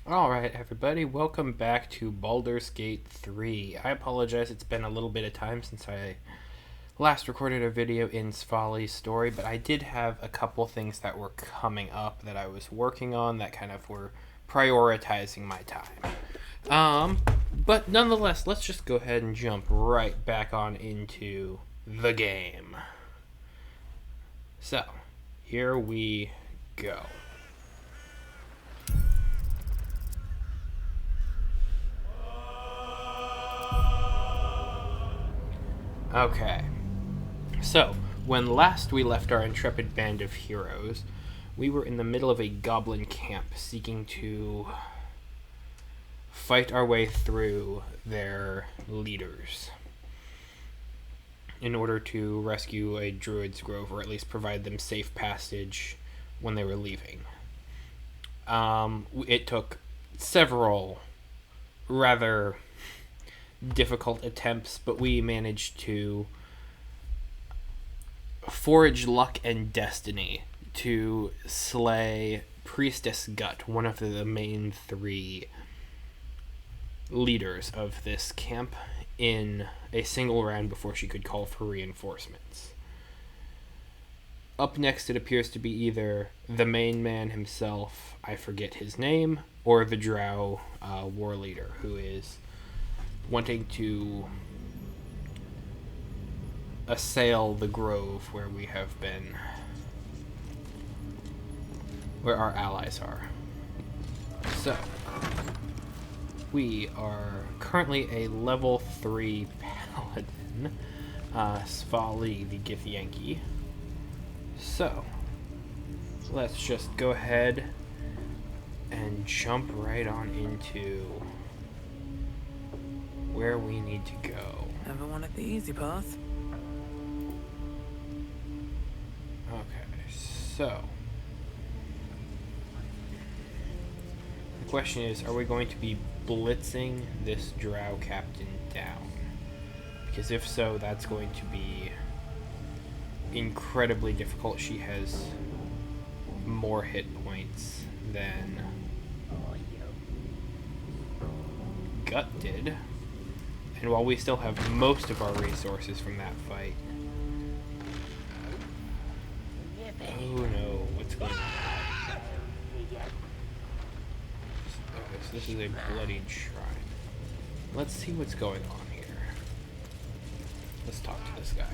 Alright, everybody, welcome back to Baldur's Gate 3. I apologize, it's been a little bit of time since I last recorded a video in Svali's story, but I did have a couple things that were coming up that I was working on that kind of were prioritizing my time. But nonetheless, let's just go ahead and jump right back on into the game. So, here we go. Okay. So, when last we left our intrepid band of heroes, we were in the middle of a goblin camp seeking to fight our way through their leaders in order to rescue a druid's grove, or at least provide them safe passage when they were leaving. It took several rather difficult attempts, but we managed to forage luck and destiny to slay Priestess Gut, one of the main three leaders of this camp, in a single round before she could call for reinforcements. Up next, it appears to be either the main man himself, I forget his name, or the drow war leader, who is wanting to assail the grove where we have been, where our allies are. So, we are currently a level 3 paladin, Svali the Githyanki. So, let's just go ahead and jump right on into where we need to go. Never wanted the easy path. Okay, so the question is, are we going to be blitzing this drow captain down? Because if so, that's going to be incredibly difficult. She has more hit points than Gut did. And while we still have most of our resources from that fight... Oh no, what's going on? Okay, so this is a bloodied shrine. Let's see what's going on here. Let's talk to this guy.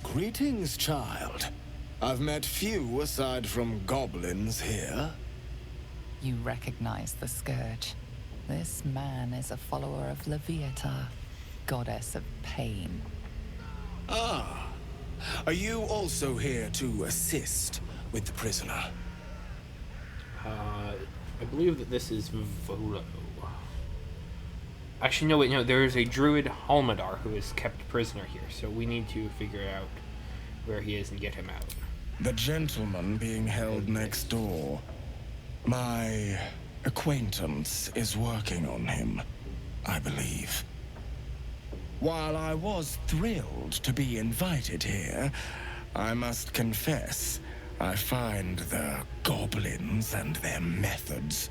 Greetings, child. I've met few aside from goblins here. You recognize the scourge. This man is a follower of Leviata, goddess of pain. Ah. Are you also here to assist with the prisoner? I believe that this is Volo. Actually, no, wait, no, there is a druid Halmadar who is kept prisoner here, so we need to figure out where he is and get him out. The gentleman being held next door. My acquaintance is working on him, I believe. While I was thrilled to be invited here, I must confess, I find the goblins and their methods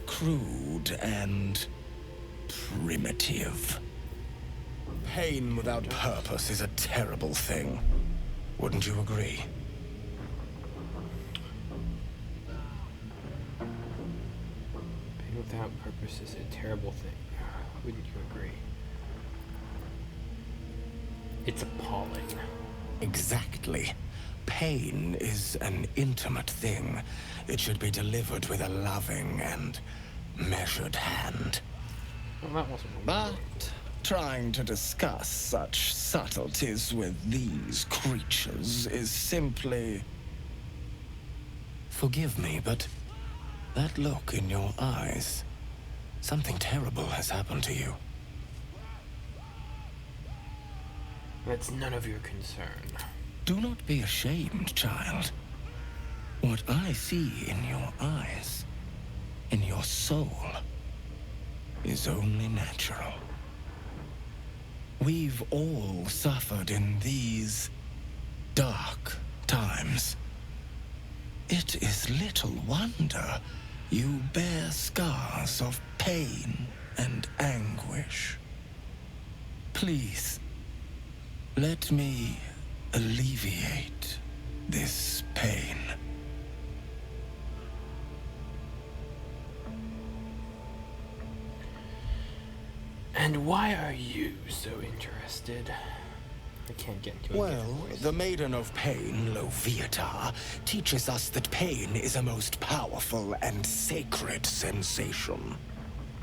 crude and primitive. Pain without purpose is a terrible thing. Wouldn't you agree? Pain without purpose is a terrible thing. Wouldn't you agree? It's appalling. Exactly. Pain is an intimate thing. It should be delivered with a loving and measured hand. Well, that wasn't But trying to discuss such subtleties with these creatures is simply... Forgive me, but that look in your eyes, something terrible has happened to you. That's none of your concern. Do not be ashamed, child. What I see in your eyes, in your soul, is only natural. we've all suffered in these dark times. It is little wonder you bear scars of pain and anguish. Please, let me alleviate this pain. And why are you so interested? I can't get into it. Well, the Maiden of Pain, Loviatar, teaches us that pain is a most powerful and sacred sensation.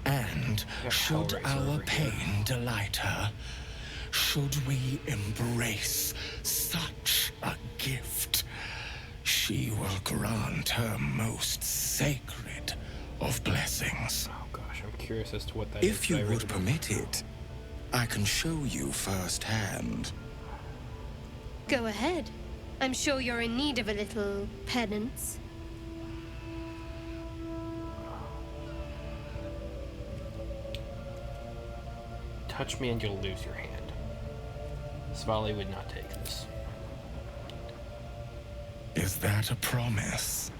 And should Hellraiser our over here. pain delight her, should we embrace such a gift, she will grant her most sacred of blessings. Oh gosh, I'm curious as to what that is. If you I really would don't- permit it, I can show you firsthand. Go ahead. I'm sure you're in need of a little penance. Touch me and you'll lose your hand. Svali would not take this. Is that a promise?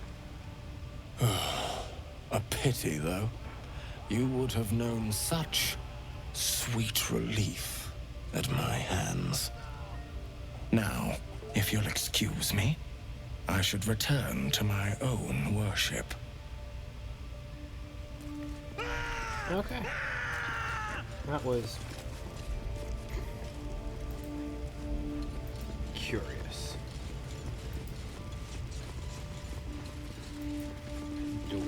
A pity, though. You would have known such sweet relief at my hands. Now, if you'll excuse me, I should return to my own worship. Okay. That was curious. Door.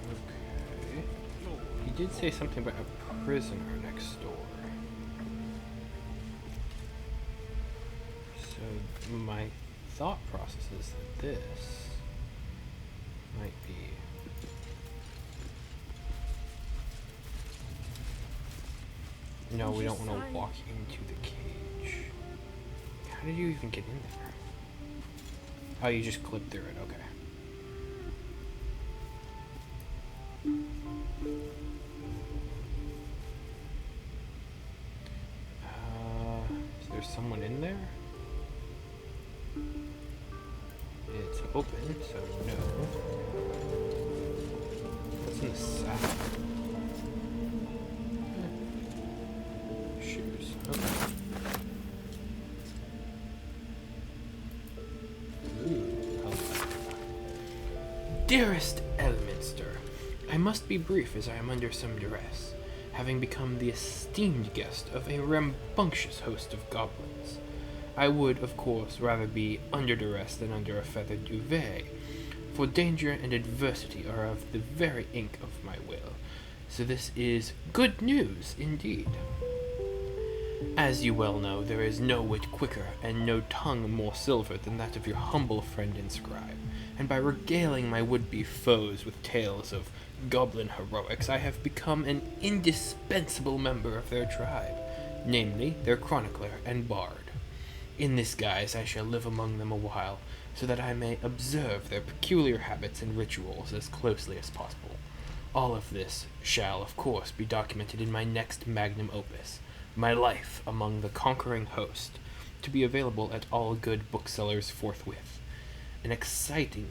Okay. He did say something about a prisoner next door. So my thought process is that this might be no, we don't want to walk into the cage. How did you even get in there? Oh, you just clipped through it, okay. Is there someone in there? It's open, so no. What's in the sack? Shoes. Okay. Ooh, hello. Dearest Elminster, I must be brief as I am under some duress, having become the esteemed guest of a rambunctious host of goblins. I would, of course, rather be under duress than under a feathered duvet, for danger and adversity are of the very ink of my will, so this is good news indeed. As you well know, there is no wit quicker and no tongue more silver than that of your humble friend and scribe, and by regaling my would-be foes with tales of goblin heroics, I have become an indispensable member of their tribe, namely their chronicler and bard. In this guise I shall live among them a while, so that I may observe their peculiar habits and rituals as closely as possible. All of this shall, of course, be documented in my next magnum opus, My Life Among the Conquering Host, to be available at all good booksellers forthwith. An enticing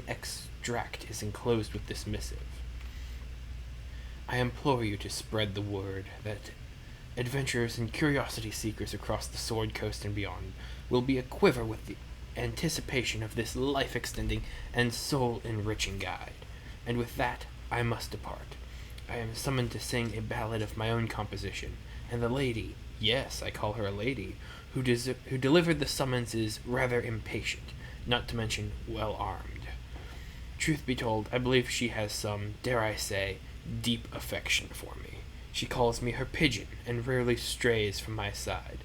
extract is enclosed with this missive. I implore you to spread the word that adventurers and curiosity seekers across the Sword Coast and beyond will be aquiver with the anticipation of this life-extending and soul-enriching guide. And with that, I must depart. I am summoned to sing a ballad of my own composition, and the lady, yes, I call her a lady, who delivered the summons is rather impatient, not to mention well-armed. Truth be told, I believe she has some, dare I say, deep affection for me. She calls me her pigeon, and rarely strays from my side.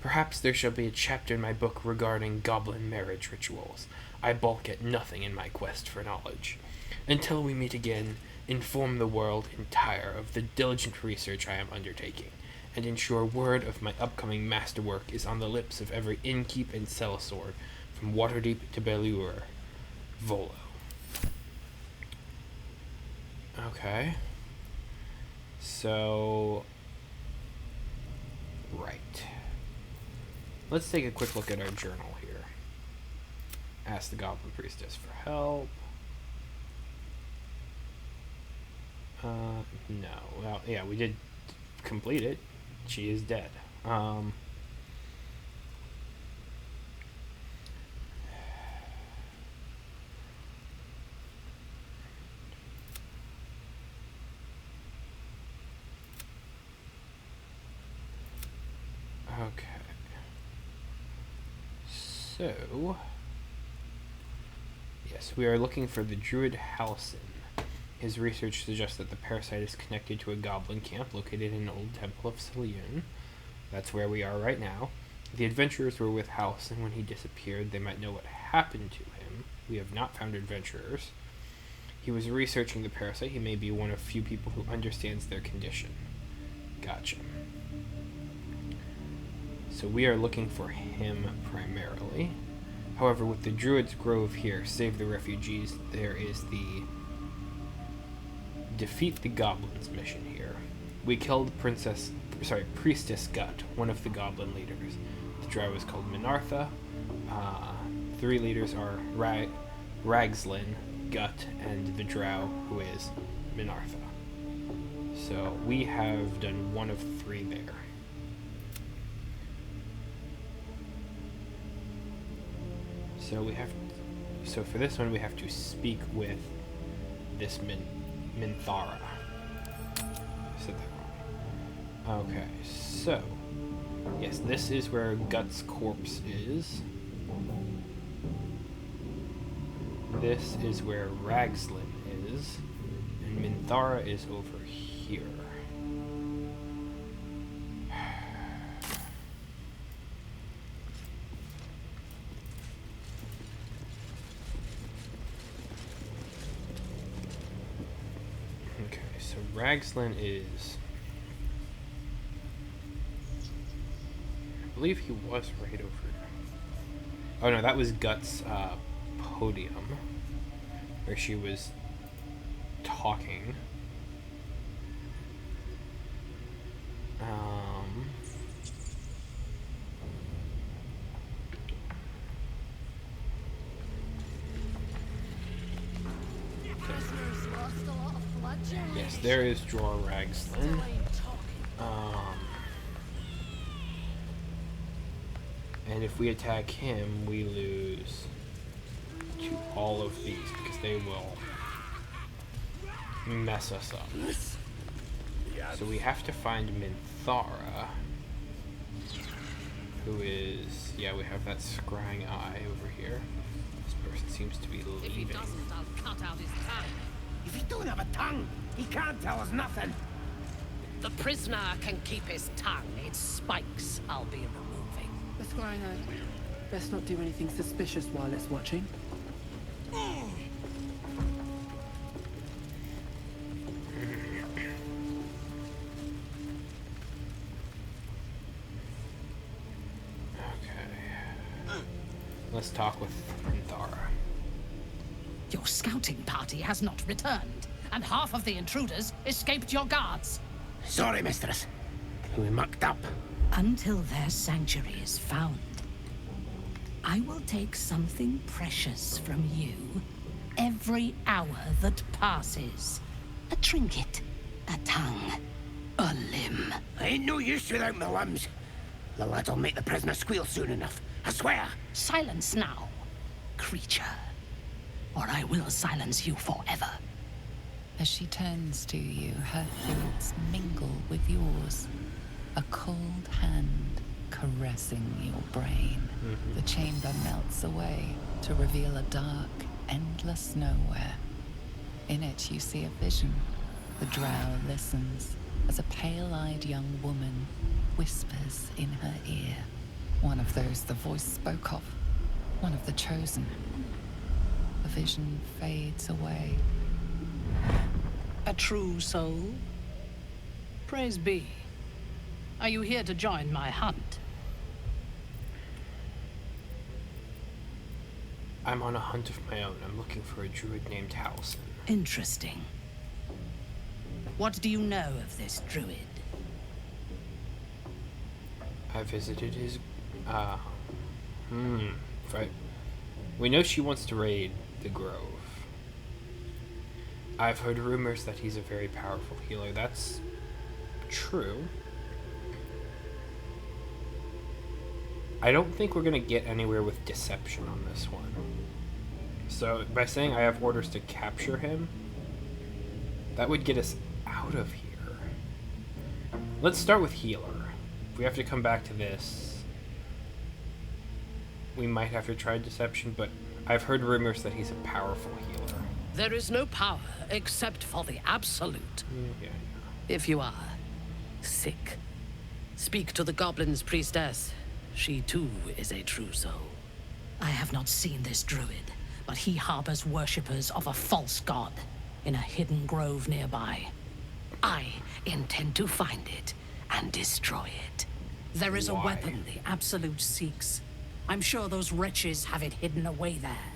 Perhaps there shall be a chapter in my book regarding goblin marriage rituals. I balk at nothing in my quest for knowledge. Until we meet again, inform the world entire of the diligent research I am undertaking, and ensure word of my upcoming masterwork is on the lips of every innkeep and sellsword From Waterdeep to Baldur. Volo. Okay. So... Right. Let's take a quick look at our journal here. Ask the Goblin Priestess for help. No. Well, yeah, we did complete it. She is dead. Okay. So, yes, we are looking for the Druid Halsin. His research suggests that the parasite is connected to a goblin camp located in an old temple of Selyun. That's where we are right now. The adventurers were with Halsin when he disappeared. They might know what happened to him. We have not found adventurers. He was researching the parasite. He may be one of few people who understands their condition. Gotcha. So we are looking for him primarily. However, with the Druid's Grove here, Save the Refugees, there is the Defeat the Goblins mission here. We killed Priestess Gut, one of the goblin leaders. The drow is called Minartha. 3 leaders are Ragslin, Gut, and the drow, who is Minartha. So we have done 1 of 3 there. So for this one we have to speak with this Minthara. I said that wrong. Okay, so yes, this is where Gut's corpse is. This is where Ragslin is, and Minthara is over here. So Ragslin is... I believe he was right over... Oh no, that was Gut's podium, where she was talking. Yes, there is Draw Ragslin. And if we attack him, we lose to all of these because they will mess us up. So we have to find Minthara, who is, yeah, we have that scrying eye over here. This person seems to be leaving. If he doesn't, I'll cut out his tongue. If he don't have a tongue, he can't tell us nothing. The prisoner can keep his tongue. It's spikes I'll be removing. The scrying eye. Best not do anything suspicious while it's watching. Let's talk with Minthara. Your scouting party has not returned, and half of the intruders escaped your guards. Sorry, mistress. We mucked up. Until their sanctuary is found, I will take something precious from you every hour that passes. A trinket, a tongue, a limb. I ain't no use without my limbs. The lad'll make the prisoner squeal soon enough. I swear. Silence now, creature, or I will silence you forever. As she turns to you, her thoughts mingle with yours. A cold hand caressing your brain. The chamber melts away to reveal a dark, endless nowhere. In it you see a vision. The drow listens as a pale-eyed young woman whispers in her ear. One of those the voice spoke of. One of the chosen. The vision fades away. A true soul? Praise be. Are you here to join my hunt? I'm on a hunt of my own. I'm looking for a druid named Halson. Interesting. What do you know of this druid? I visited his... Right. We know she wants to raid the Grove. I've heard rumors that he's a very powerful healer. That's true. I don't think we're going to get anywhere with deception on this one. So, by saying I have orders to capture him, that would get us out of here. Let's start with healer. If we have to come back to this, we might have to try deception, but I've heard rumors that he's a powerful healer. There is no power except for the absolute. Yeah. If you are sick, speak to the goblin's priestess. She too is a true soul. I have not seen this druid, but he harbors worshippers of a false god in a hidden grove nearby. I intend to find it and destroy it. There is Why? a weapon the Absolute seeks. I'm sure those wretches have it hidden away there.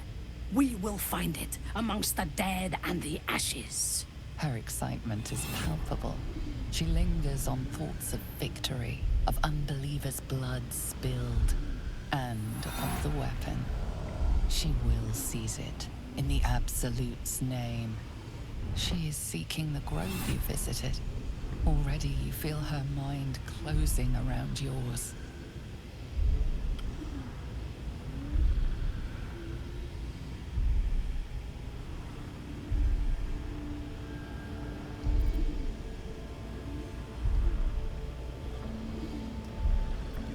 We will find it amongst the dead and the ashes. Her excitement is palpable. She lingers on thoughts of victory, of unbelievers' blood spilled, and of the weapon. She will seize it, in the Absolute's name. She is seeking the grove you visited. Already you feel her mind closing around yours.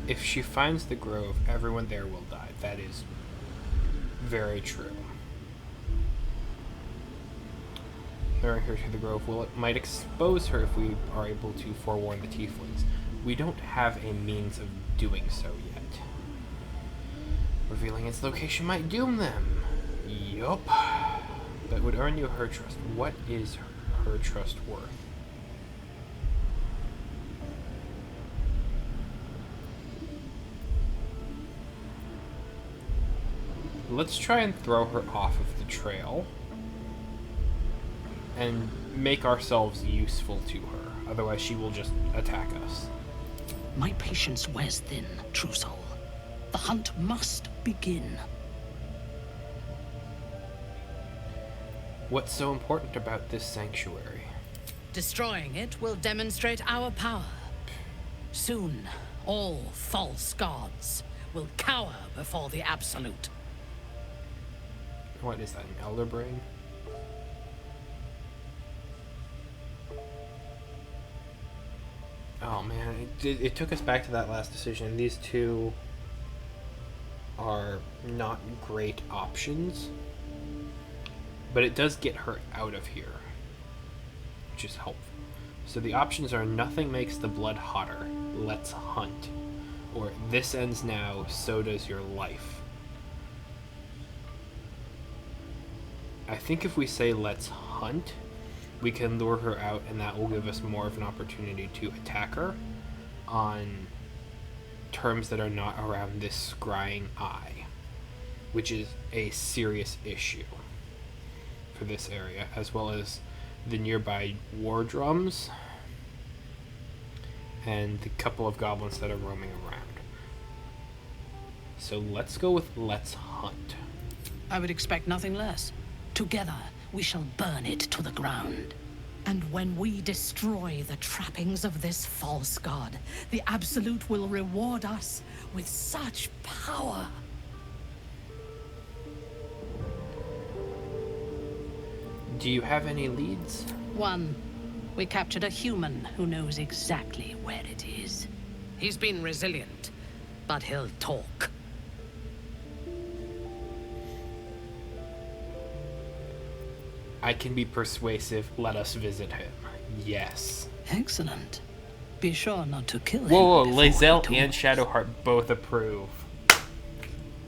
If she finds the grove, everyone there will die. That is very true. Luring her to the grove might expose her if we are able to forewarn the tieflings. We don't have a means of doing so yet. Revealing its location might doom them. Yup. But would earn you her trust. What is her trust worth? Let's try and throw her off of the trail and make ourselves useful to her. Otherwise, she will just attack us. My patience wears thin, true soul. The hunt must begin. What's so important about this sanctuary? Destroying it will demonstrate our power. Soon, all false gods will cower before the Absolute. What is that, an elder brain? Oh man, it took us back to that last decision. These two are not great options, but it does get her out of here, which is helpful. So the options are nothing makes the blood hotter, let's hunt, or this ends now, so does your life. I think if we say let's hunt, we can lure her out, and that will give us more of an opportunity to attack her on terms that are not around this scrying eye, which is a serious issue for this area, as well as the nearby war drums and the couple of goblins that are roaming around. So let's go with let's hunt. I would expect nothing less. Together, we shall burn it to the ground. And when we destroy the trappings of this false god, the Absolute will reward us with such power. Do you have any leads? One, we captured a human who knows exactly where it is. He's been resilient, but he'll talk. I can be persuasive. Let us visit him. Yes. Excellent. Be sure not to kill him. Whoa, before Lae'zel we and talk. Shadowheart both approve.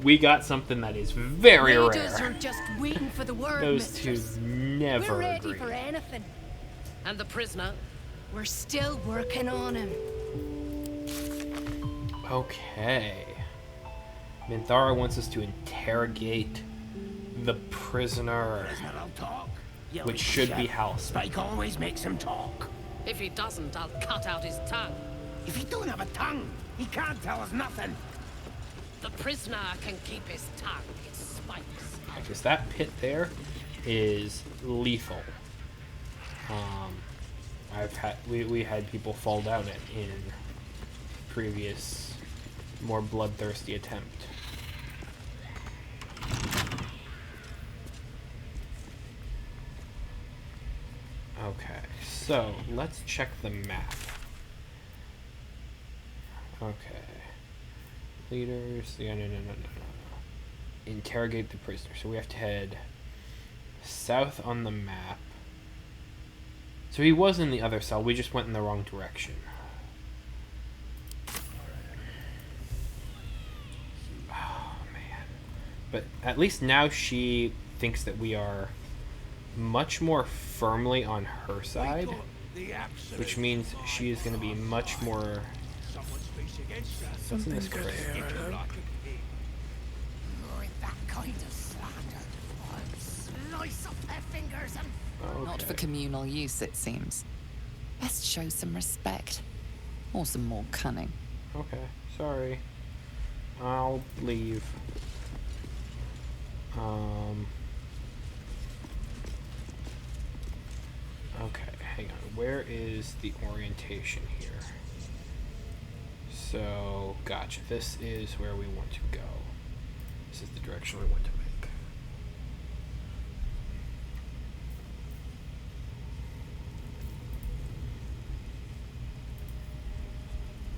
We got something that is very Raiders rare. are just waiting for the word, Those two mistress. never We're ready agree. for anything. And the prisoner? We're still working on him. Okay. Minthara wants us to interrogate the prisoner, Prisoner'll talk. You which little should shit. be Halcyon. Spike always makes him talk. If he doesn't, I'll cut out his tongue. If he don't have a tongue, he can't tell us nothing. The prisoner can keep his tongue. It spikes. Because that pit there is lethal. We had people fall down it in previous, more bloodthirsty attempt. Okay, so let's check the map. Okay. Leaders, yeah, no. Interrogate the prisoner. So we have to head south on the map. So he was in the other cell, we just went in the wrong direction. Oh, man. But at least now she thinks that we are much more firmly on her side, which means she is going to be much more... What's in this crate? With that kind of slander, I'll slice off their fingers and... Not for communal use, it seems. Best show some respect. Or some more cunning. Okay, sorry. I'll leave. Okay, hang on. Where is the orientation here? So, gotcha. This is where we want to go. This is the direction we want to make.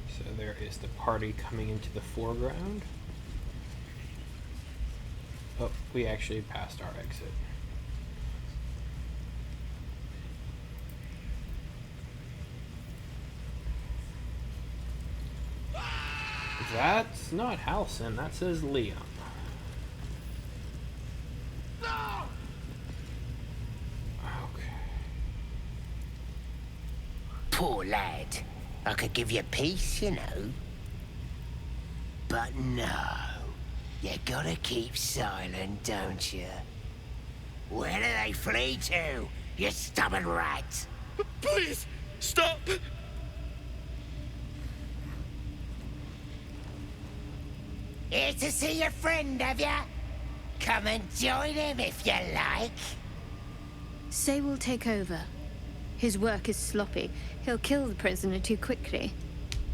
So there is the party coming into the foreground. Oh, we actually passed our exit. That's not Halcyon, that says Liam. Okay. Poor lad. I could give you peace, you know. But no. You gotta keep silent, don't you? Where do they flee to, you stubborn rat? Please, stop! Here to see your friend, have ya? Come and join him if you like. Say we'll take over. His work is sloppy. He'll kill the prisoner too quickly.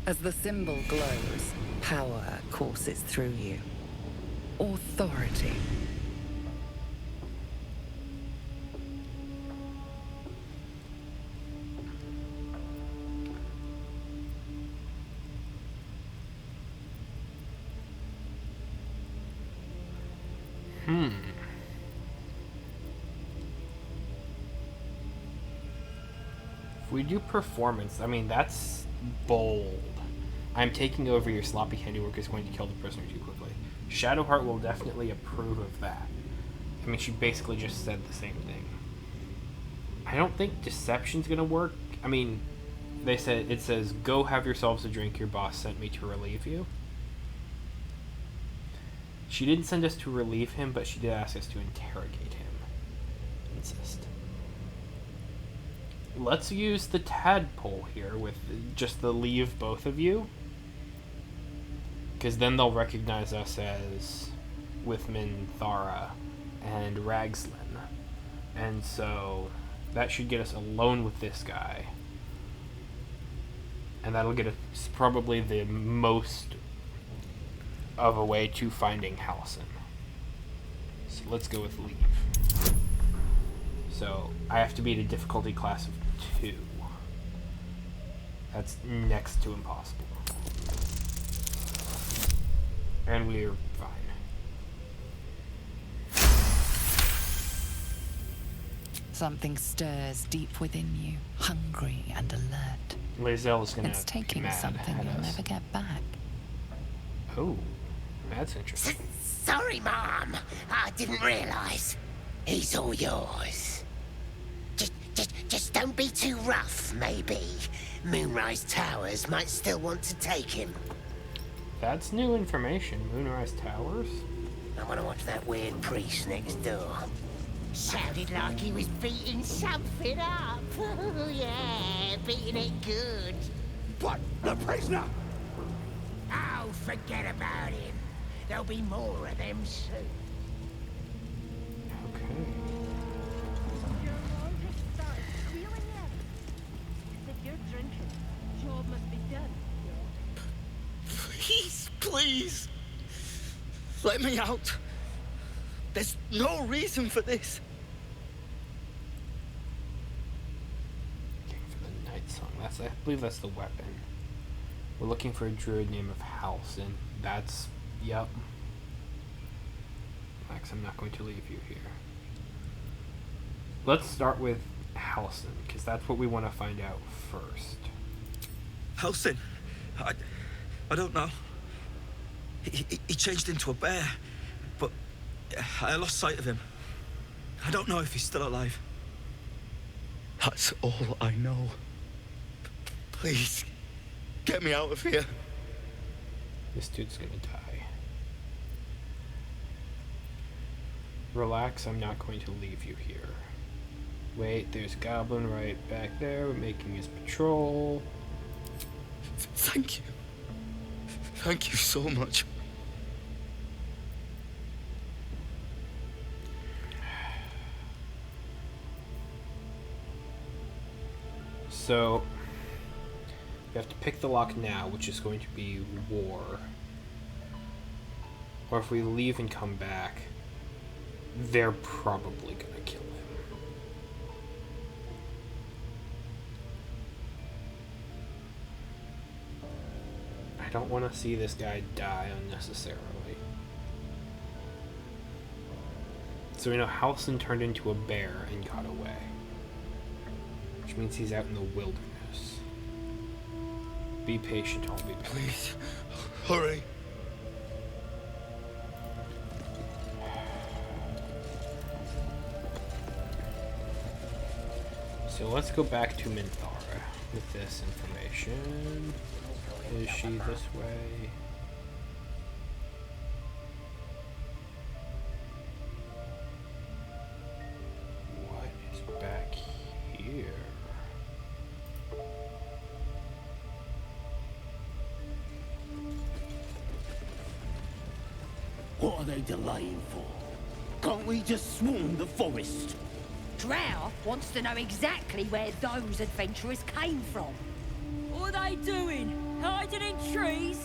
As the symbol glows, power courses through you. Authority. If we do performance, I mean, that's bold. I'm taking over your sloppy handiwork is going to kill the prisoner too quickly. Shadowheart will definitely approve of that. I mean, she basically just said the same thing. I don't think deception's gonna work. I mean, it says, go have yourselves a drink, your boss sent me to relieve you. She didn't send us to relieve him, but she did ask us to interrogate him. Insist. Let's use the tadpole here with just the leave both of you. Because then they'll recognize us as Withman, Thara, and Ragslin. And so that should get us alone with this guy. And that'll get us probably the most of a way to finding Halcyon. So let's go with leave. So I have to beat a difficulty class of 2. That's next to impossible. And we're fine. Something stirs deep within you, hungry and alert. Lae'zel's gonna It's be taking mad something at you'll us. never get back. Oh, that's interesting. Sorry, Mom. I didn't realize. He's all yours. Just don't be too rough, maybe. Moonrise Towers might still want to take him. That's new information. Moonrise Towers? I want to watch that weird priest next door. Sounded like he was beating something up. Yeah, beating it good. What? The prisoner? Oh, forget about him. There'll be more of them soon. Okay. Please, please. Let me out. There's no reason for this. Looking for the night song. I believe that's the weapon. We're looking for a druid named of Halsin. That's, yep. Max, I'm not going to leave you here. Let's start with Halsin, because that's what we want to find out first. Halsin? I don't know. He changed into a bear, but I lost sight of him. I don't know if he's still alive. That's all I know. Please, get me out of here. This dude's gonna die. Relax, I'm not going to leave you here. Wait, there's a goblin right back there making his patrol. Thank you. Thank you so much. So, we have to pick the lock now, which is going to be war. Or if we leave and come back, they're probably gonna kill him. I don't want to see this guy die unnecessarily. So we know Halsin turned into a bear and got away. Which means he's out in the wilderness. Be patient, I'll be back. Please, hurry. So let's go back to Minthara with this information. Is she this way? What is back here? What are they delaying for? Can't we just swarm the forest? Drow wants to know exactly where those adventurers came from. What are they doing? Hiding in trees?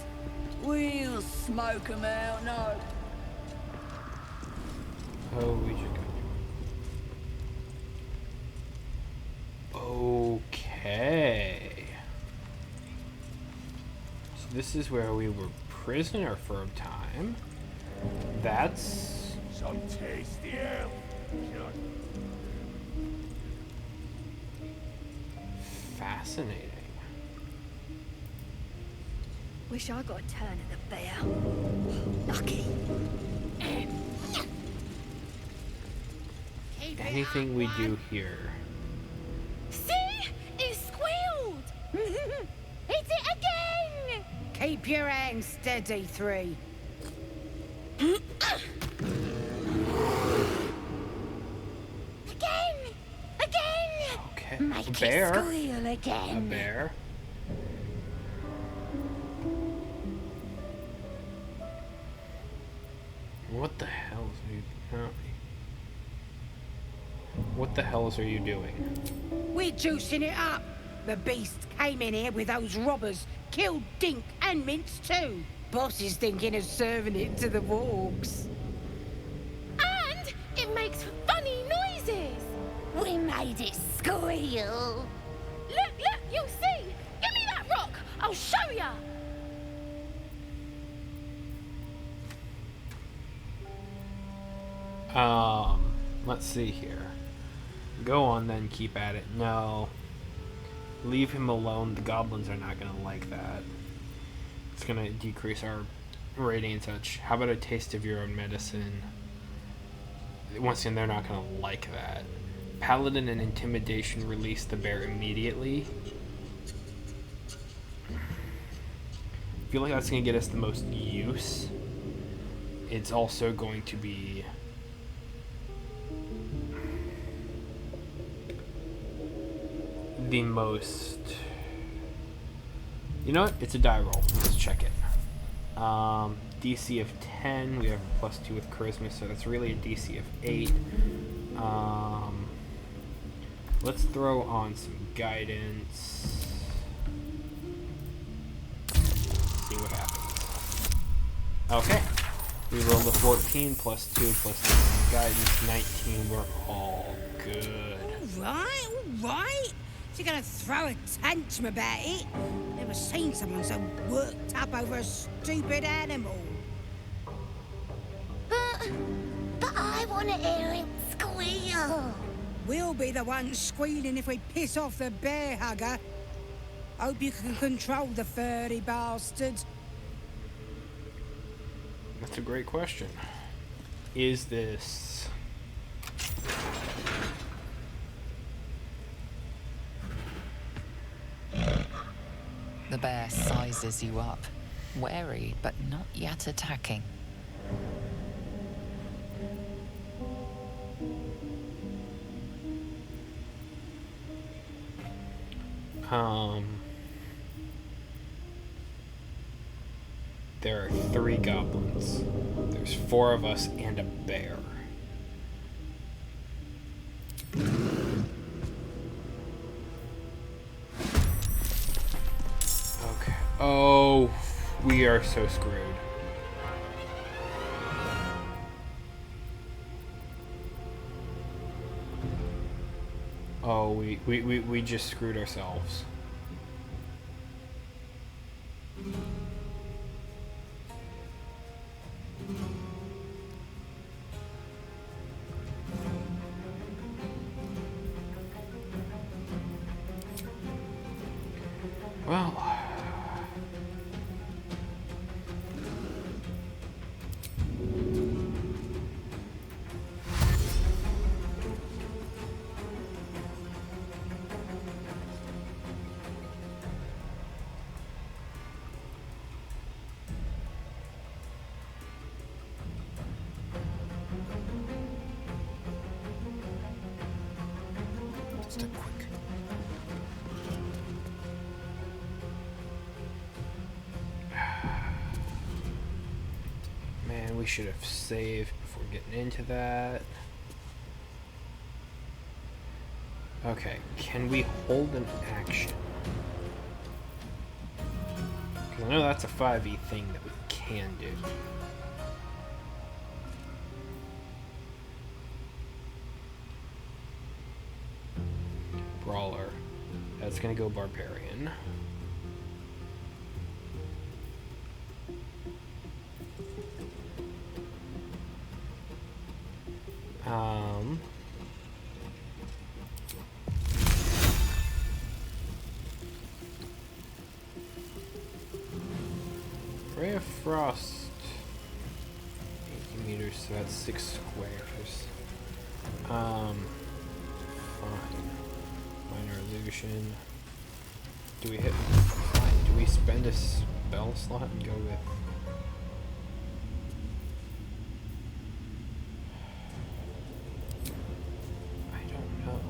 We'll smoke 'em out, no. Oh, we should go. Okay. So this is where we were prisoner for a time. That's Some tasty elf. fascinating. Wish I got a turn at the bear. Lucky. Anything we do here. See? It squealed! Hit it again! Keep your hands steady, Three. Again! Again! Okay. Make a it bear. squeal again. A bear. What the hell are you What the hells are you doing? We're juicing it up. The beast came in here with those robbers, killed Dink and Mince too. Boss is thinking of serving it to the wargs. And it makes funny noises. We made it squeal. Look, you'll see. Give me that rock. I'll show ya. Let's see here. Go on then, keep at it. No. Leave him alone. The goblins are not gonna like that. It's gonna decrease our rating and such. How about a taste of your own medicine? Once again, they're not gonna like that. Paladin and Intimidation release the bear immediately. I feel like that's gonna get us the most use it's also going to be the most... You know what? It's a die roll. Let's check it. DC of 10. We have a +2 with charisma, so that's really a DC of 8. Let's throw on some guidance. See what happens. Okay. We rolled a 14 +2 +6 guidance, 19. We're all good. All right. You're gonna throw a tantrum about it? Never seen someone so worked up over a stupid animal. But I want to hear him squeal. We'll be the ones squealing if we piss off the bear hugger. Hope you can control the furry bastard. That's a great question. Is this... The bear sizes you up, wary but not yet attacking. There are 3 goblins. There's 4 of us and a bear. Okay. Oh, we are so screwed. Oh, we just screwed ourselves. Well, Step quick. man, we should have saved before getting into that. Okay, can we hold an action? Because I know that's a 5e thing that we can do. Brawler. That's gonna go Barbarian. Ray of Frost. 80 meters, so that's 6 squares. Fine. Minor illusion. Do we hit? Fine. Do we spend a spell slot and go with? I don't know.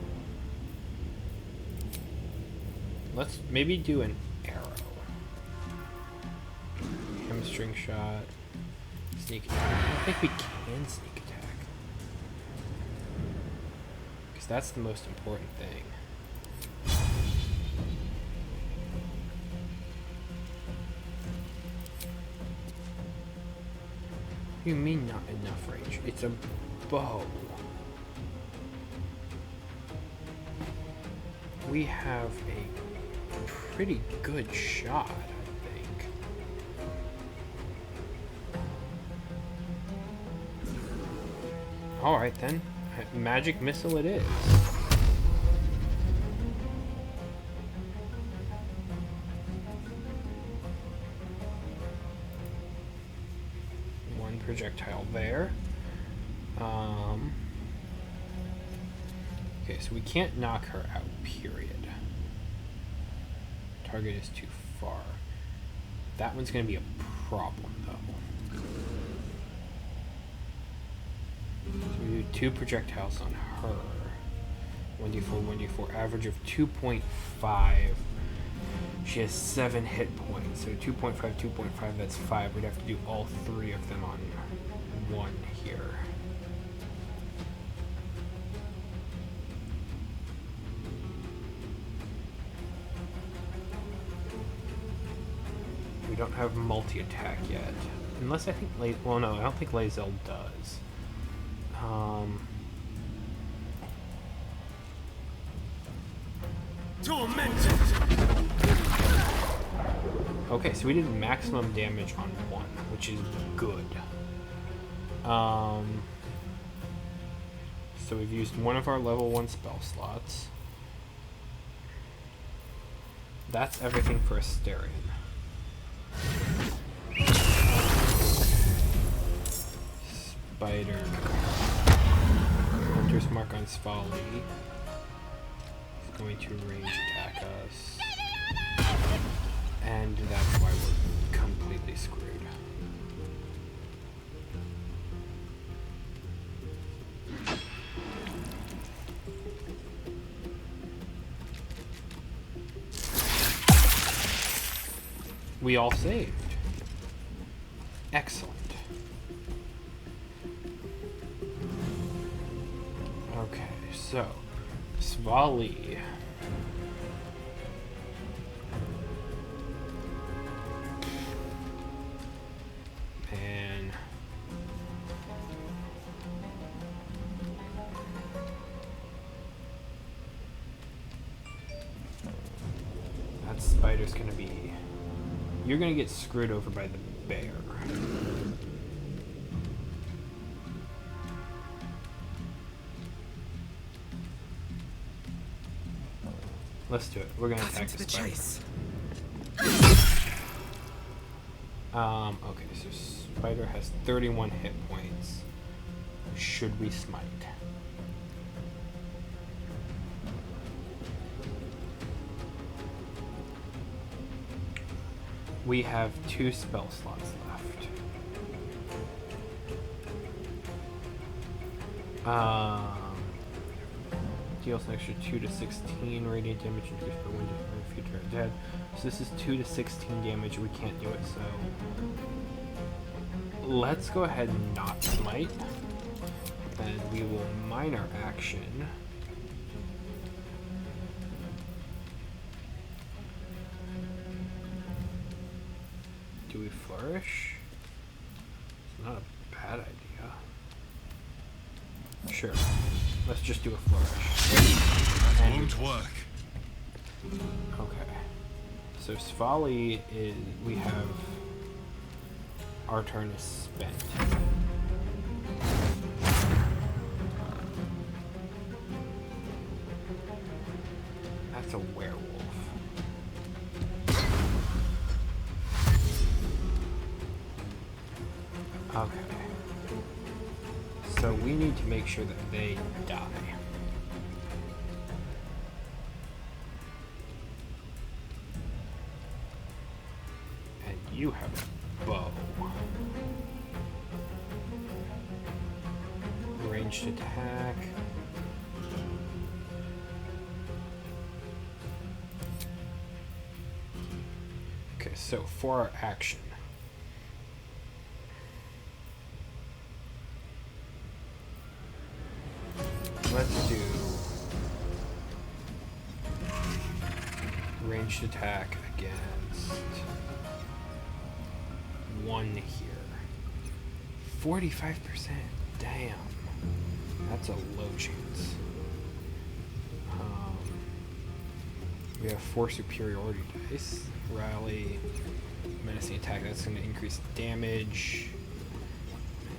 Let's maybe do an arrow. Hamstring shot. Sneak attack. I don't think we can sneak attack. Because that's the most important thing. What do you mean not enough range? It's a bow. We have a pretty good shot, I think. Alright then. Magic missile it is. One projectile there. Okay, so we can't knock her out, period. Target is too far. That one's going to be a problem, though. So we do 2 projectiles on her. 1d4, 1d4, average of 2.5. She has 7 hit points, so 2.5, 2.5, that's 5. We'd have to do all 3 of them on 1 here. We don't have multi-attack yet. Unless I think, well no, I don't think Lae'zel does. Okay, so we did maximum damage on 1, which is good. So we've used one of our level 1 spell slots. That's everything for Asterion. Spider. Hunter's Mark on Svali. He's going to range attack us. And that's why we're completely screwed. We all saved. Excellent. Okay, so Svali. Man. That spider's gonna be... You're gonna get screwed over by the bear. Let's do it. We're gonna attack the spider. Chase. Okay, so spider has 31 hit points. Should we smite? We have 2 spell slots left. Deals an extra 2 to 16 radiant damage increased by 1 if you turn dead. So this is 2 to 16 damage. We can't do it, so let's go ahead and not smite. Then we will minor action. Do we flourish? It's not a bad idea. Sure. Let's just do a flourish. That won't work. Okay. So Svali is... We have... Our turn is spent. That's a werewolf. Okay. So we need to make sure that they die. And you have a bow. Ranged attack. Okay, so for our action. Let's do ranged attack against 1 here. 45%. Damn. That's a low chance. We have 4 superiority dice. Rally, menacing attack. That's going to increase damage.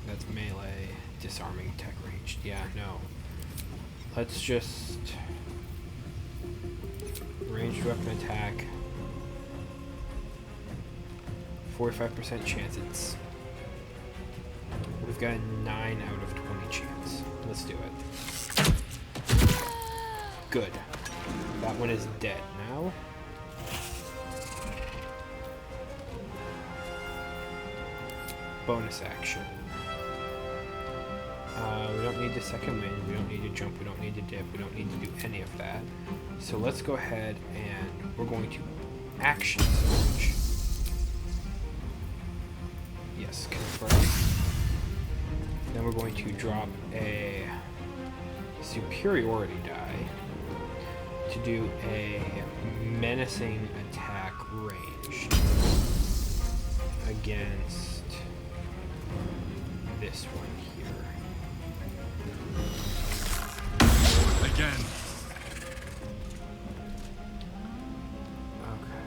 That's melee. Disarming attack ranged. Yeah, no. Let's just ranged weapon attack. 45% chance. We've got a 9 out of 20 chance. Let's do it. Good. That one is dead now. Bonus action. We don't need the second wind, we don't need to jump, we don't need to dip, we don't need to do any of that. So let's go ahead and we're going to action surge. Yes, confirm. Then we're going to drop a superiority die to do a menacing attack ranged against this one here. Again. Okay.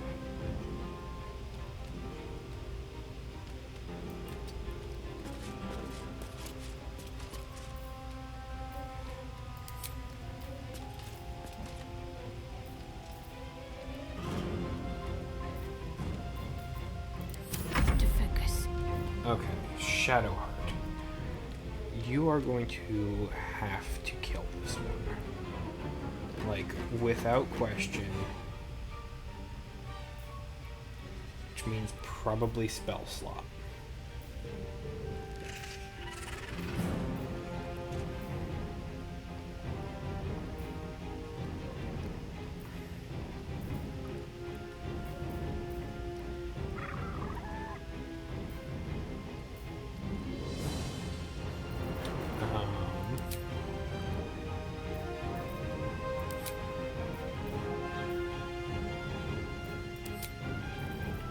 To focus. Okay, Shadowheart. You are going to have to kill this one. Like, without question. Which means probably spell slot.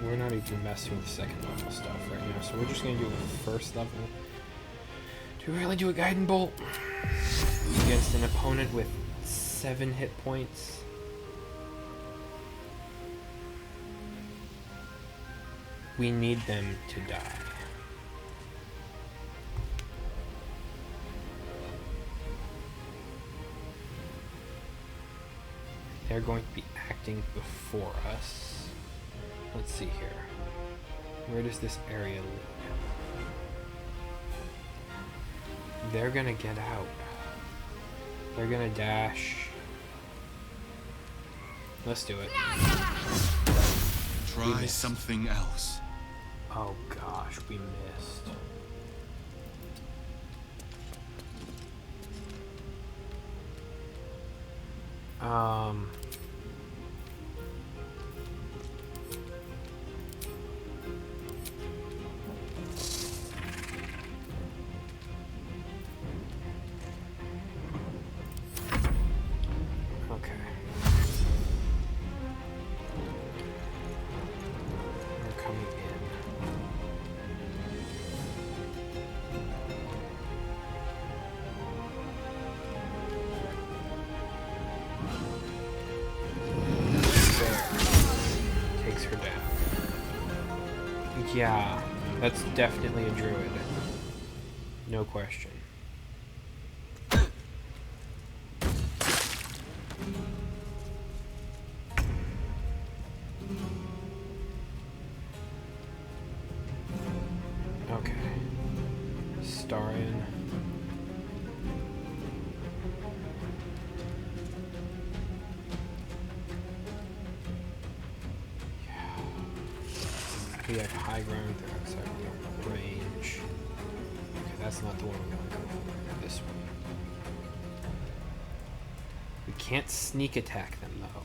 We're not even messing with the second level stuff right now, so we're just going to do a first level. Do we really do a Guiding Bolt against an opponent with 7 hit points? We need them to die. They're going to be acting before us. Let's see here. Where does this area lead? They're gonna get out. They're gonna dash. Let's do it. Try something else. Oh gosh, we missed. Yeah, that's definitely a druid. No question. Okay. Starion. We have high ground, they're outside of range. Okay, that's not the one we're gonna go for. This one. We can't sneak attack them though,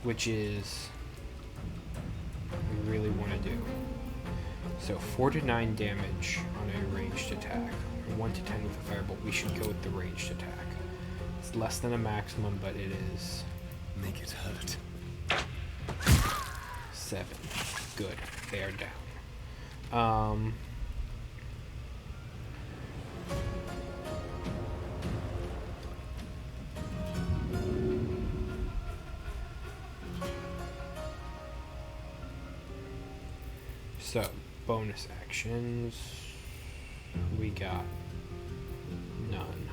which is what we really want to do. So 4 to 9 damage on a ranged attack, or 1 to 10 with a firebolt. We should go with the ranged attack. It's less than a maximum, but it is. Make it hurt. 7. Good. They are down. So, bonus actions. We got none.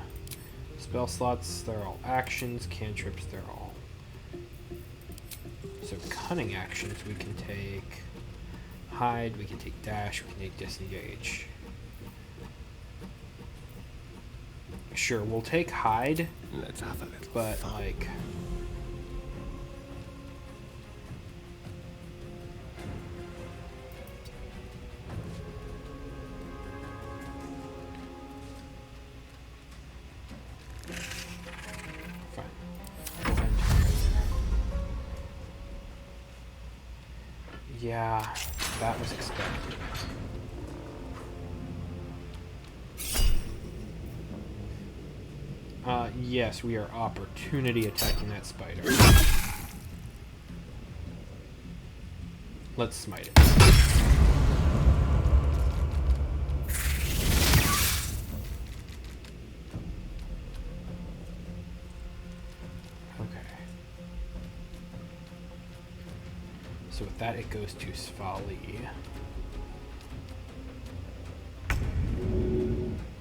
Spell slots, they're all actions. Cantrips, they're all. So, cunning actions, we can take hide, we can take dash, we can take disengage. Sure, we'll take hide. Let's have a little but fun. Like, Yeah, that was expected. Yes, we are opportunity attacking that spider. Let's smite it. Okay. So with that, it goes to Svali.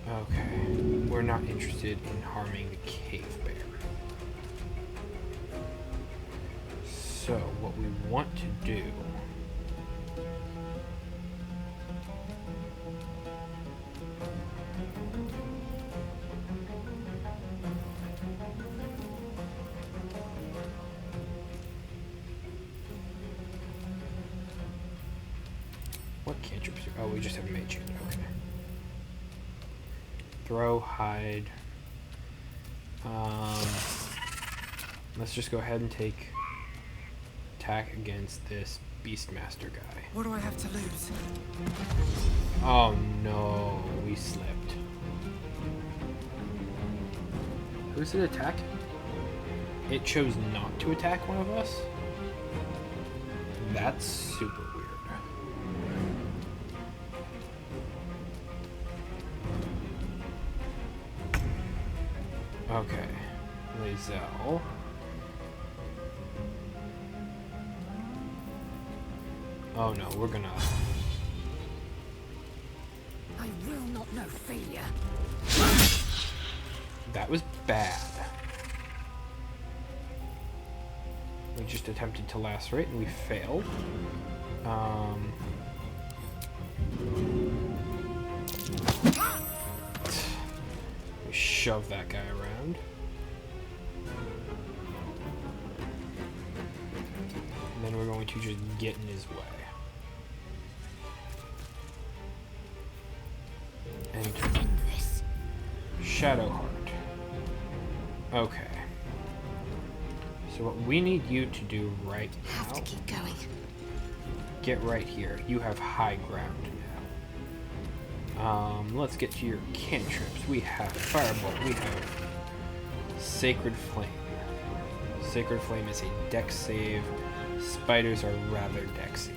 Okay. We're not interested in harming the cave bear. So what we want to do what cantrips? Oh, we just have mage hand. Okay. Throw, hide. Let's just go ahead and take attack against this Beastmaster guy. What do I have to lose? Oh no, we slipped. Who's it attacking? It chose not to attack one of us? That's super weird. Okay. Lae'zel. Oh no, we're gonna... I will not know failure. That was bad. We just attempted to lacerate and we failed. We shove that guy around. And then we're going to just get in his way. Enter. Shadowheart. Okay. So what we need you to do right now... Have to keep going. Get right here. You have high ground now. Let's get to your cantrips. We have Firebolt. We have Sacred Flame. Sacred Flame is a dex save. Spiders are rather dexy.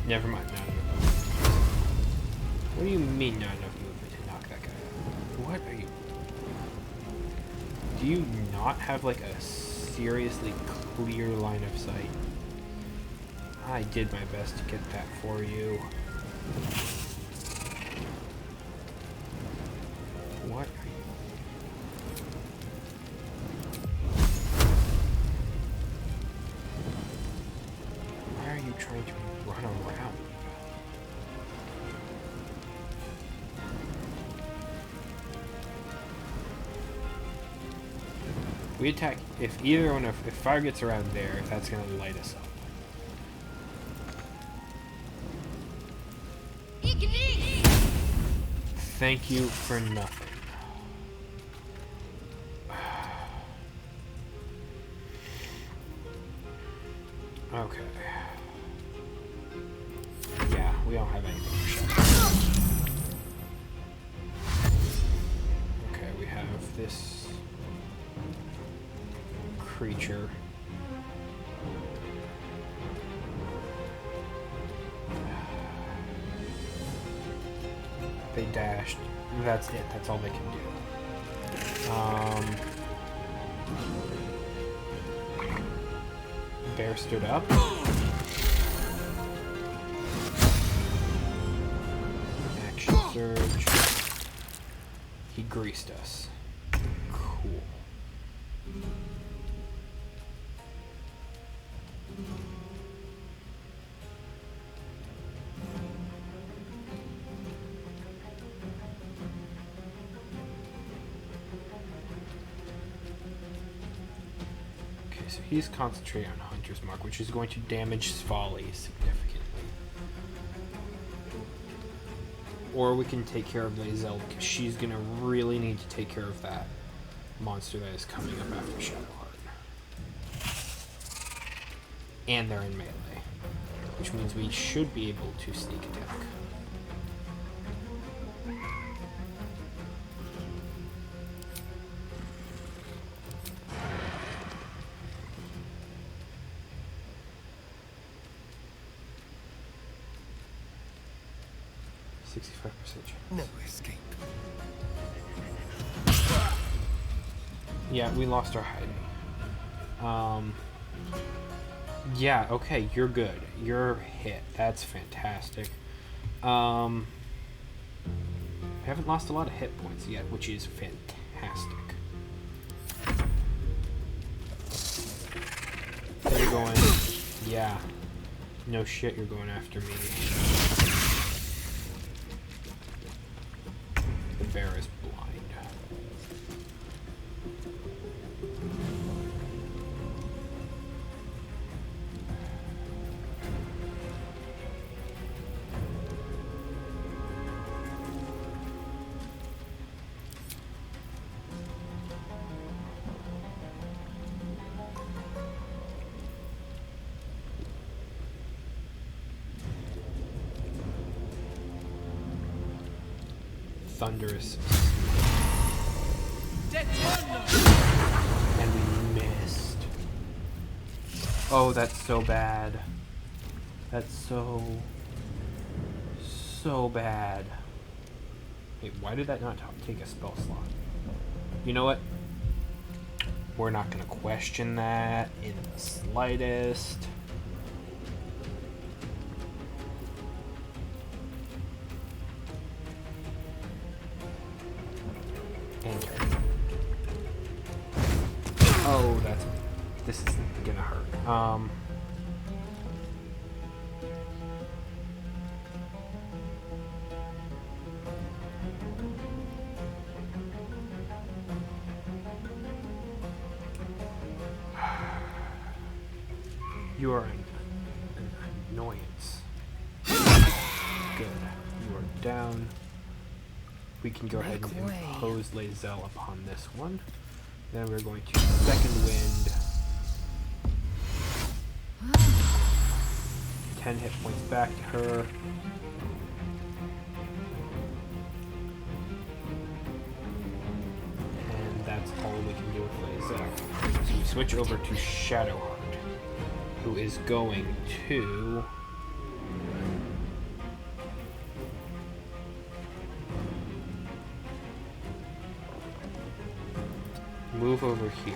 Never mind, not enough. What do you mean not enough movement to knock that guy out? What are you... Do you not have like a seriously clear line of sight? I did my best to get that for you. What are you... Why are you trying to run around? We attack if either one of if fire gets around there, that's gonna light us up. Thank you for nothing. Okay. Yeah, we don't have anything for shot. Okay, we have this creature. They dashed. That's it. That's all they can do. Bear stood up. Action surge. He greased us. Cool. So he's concentrating on Hunter's Mark, which is going to damage Svali significantly. Or we can take care of Lae'zel, because she's going to really need to take care of that monster that is coming up after Shadowheart. and they're in melee, which means we should be able to sneak attack. No escape. Yeah, we lost our hide. Yeah, okay, you're good. You're hit. That's fantastic. I haven't lost a lot of hit points yet, which is fantastic. You're going... Yeah. No shit, you're going after me. The bear is blind. Thunderous. And we missed. Oh, that's so bad. That's so bad. Wait, why did that not take a spell slot? You know what? We're not gonna question that in the slightest. Oh, this is gonna hurt. You are an annoyance. Good. You are down. We can go ahead and impose Lae'zel upon this one. Then we're going to second wind. 10 hit points back to her. And that's all we can do with Lae'zel. So we switch over to Shadowheart, who is going to... move over here.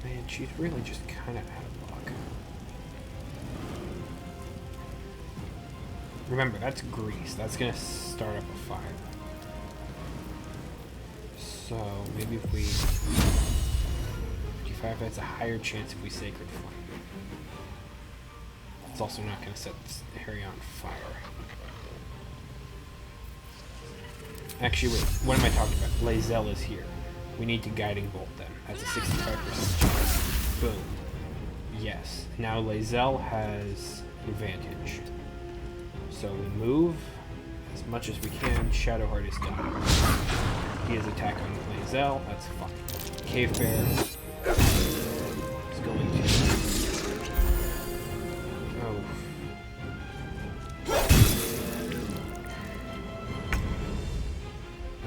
Man, she's really just kind of out of luck. Remember, that's grease. That's gonna start up a fire. So maybe if we... 55, that's a higher chance if we Sacred Flame. It's also not going to set Harry on fire. Actually, wait, what am I talking about? Lae'zel is here. We need to Guiding Bolt then. That's a 65% chance. Boom. Yes. Now Lae'zel has advantage. So we move as much as we can. Shadowheart is done. He has attack on Lae'zel. That's fine. Cave Bear is going to... Oh.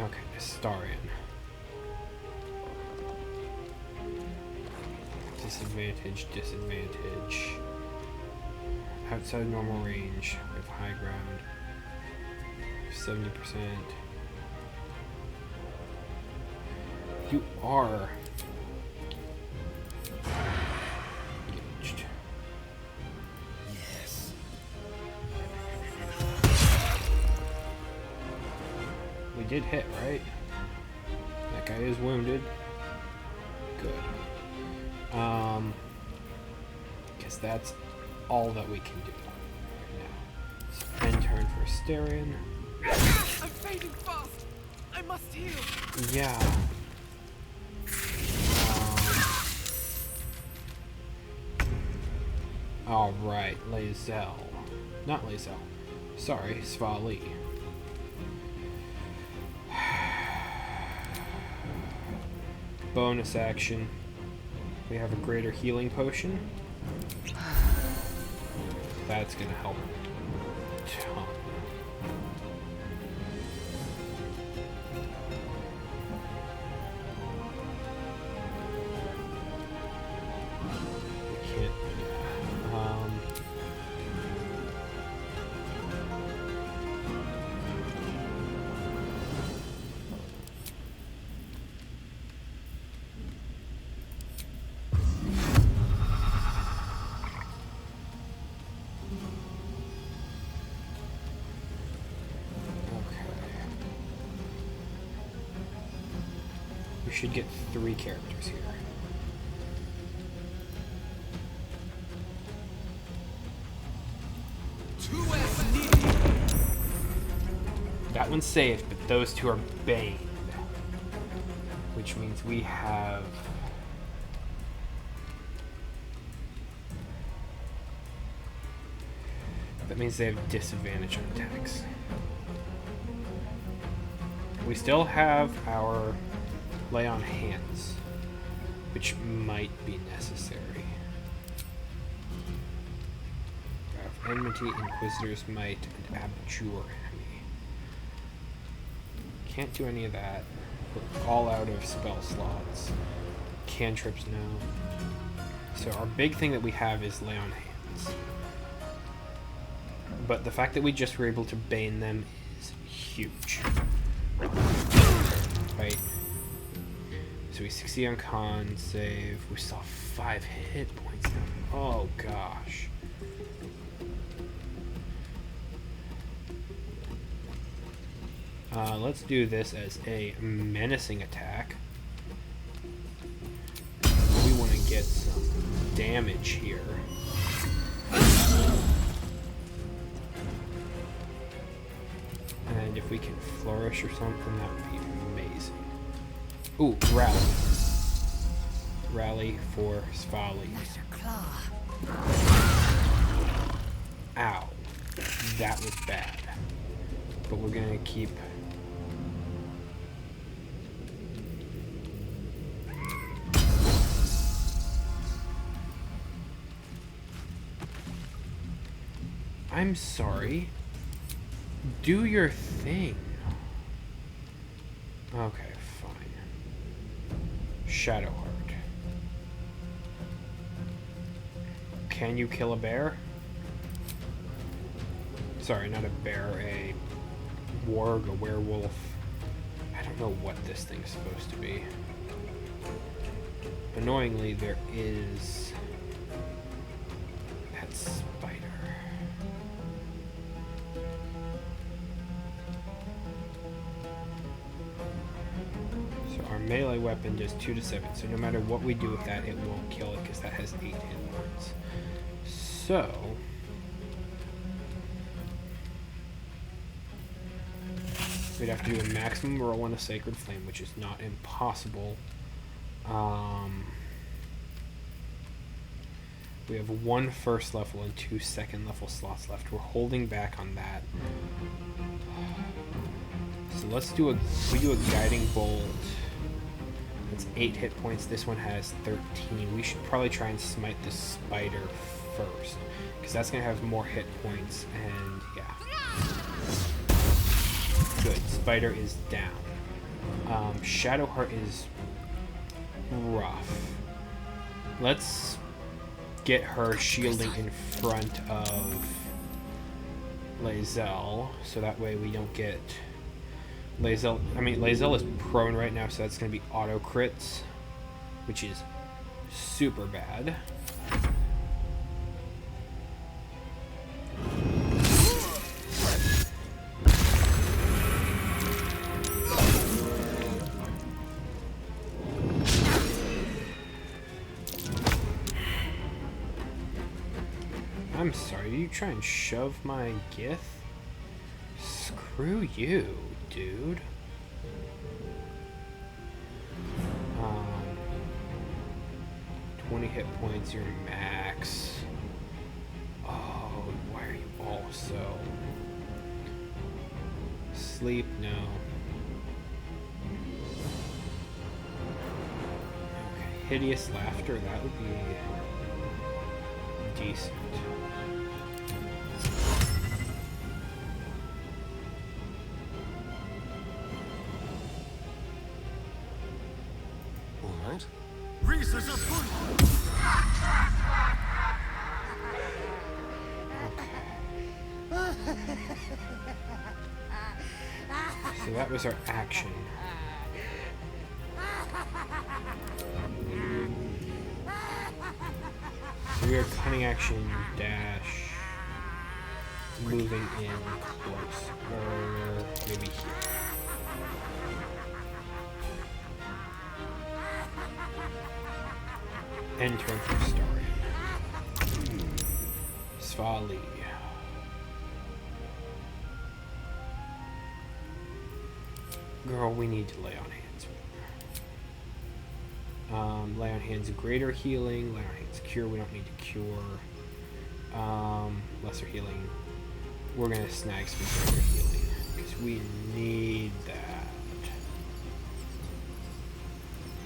Okay, Astarion. Disadvantage, disadvantage. Outside normal range. We have high ground. 70%. You are engaged. Yes. We did hit, right? That guy is wounded. Good. Because that's all that we can do right now. So end turn for Astarion. I'm fading fast. I must heal. Yeah. Alright, Lae'zel. Not Lae'zel. Sorry, Svali. Bonus action. We have a greater healing potion. That's gonna help a ton. We can't. We should get 3 characters here. That one's safe, but those 2 are Bane. Which means we have... That means they have disadvantage on attacks. We still have our Lay on Hands, which might be necessary. We have Enmity, Inquisitor's Might, and Abjure Enemy. Can't do any of that. We're all out of spell slots. Cantrips now. So our big thing that we have is Lay on Hands. But the fact that we just were able to Bane them is huge. Right? So we succeed on con save. We saw 5 hit points now. Oh gosh. Let's do this as a menacing attack. We want to get some damage here. And if we can flourish or something, that would be amazing. Ooh, rally. Rally for Svali. Ow. That was bad. But we're gonna keep... I'm sorry. Do your thing. Okay, fine. Shadowheart. Can you kill a bear? Sorry, not a bear, a warg, a werewolf. I don't know what this thing's supposed to be. Annoyingly, there is that spider. So our melee weapon does 2 to 7. So no matter what we do with that, it won't kill it because that has 8 hit points. So we'd have to do a maximum roll on a Sacred Flame, which is not impossible. We have 1 first level and 2 second level slots left. We're holding back on that. So let's do we do a Guiding Bolt. That's 8 hit points. This one has 13. We should probably try and smite the spider first, because that's going to have more hit points, and yeah. Good. Spider is down. Shadowheart is rough. Let's get her shielding in front of Lae'zel, so that way we don't get Lae'zel. I mean, Lae'zel is prone right now, so that's going to be auto crits, which is super bad. I'm sorry, you try and shove my Gith? Screw you, dude. 20 hit points, your max. so sleep, no. Okay, hideous laughter, that would be decent. All right. Reese's a foot. So that was our action. So we are cutting action dash, moving in close, or maybe here. Entering from story. Svali. Girl, we need to lay on hands. Lay on hands greater healing. Lay on hands cure. We don't need to cure. Lesser healing. We're gonna snag some greater healing because we need that.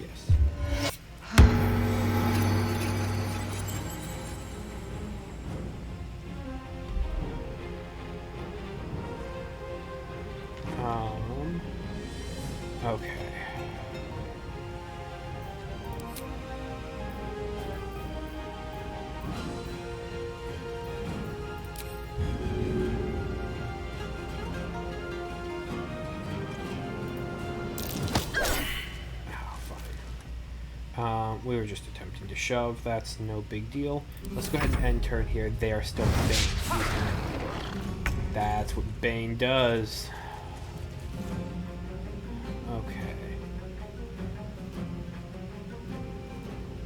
Yes. Okay. We were just attempting to shove. That's no big deal. Let's go ahead and end turn here. They are still Bane. That's what Bane does. Okay.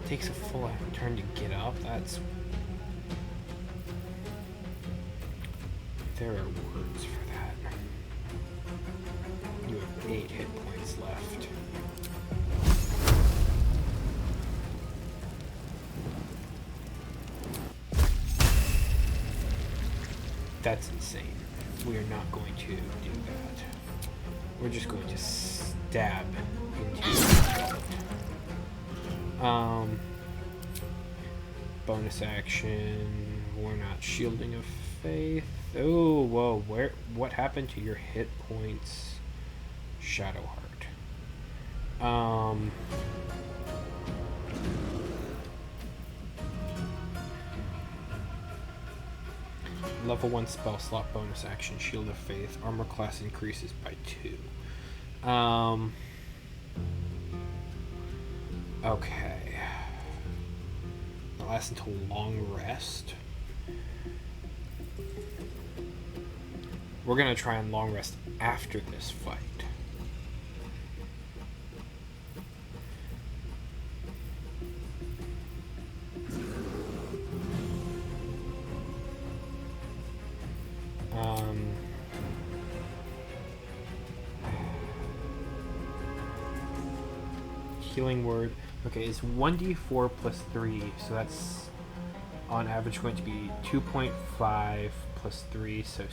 Takes a full turn to get up. That's... There are words for that. You have 8 hit points left. That's insane. We are not going to do that. We're just going to stab into it. Bonus action. We're not shielding of faith. Oh, whoa. What happened to your hit points? Shadowheart. Level 1 spell slot bonus action, Shield of Faith. Armor class increases by 2. Okay. That lasts until long rest. We're gonna try and long rest after this fight. Healing word. Okay, it's 1d4 plus 3, so that's on average going to be 2.5 plus 3, so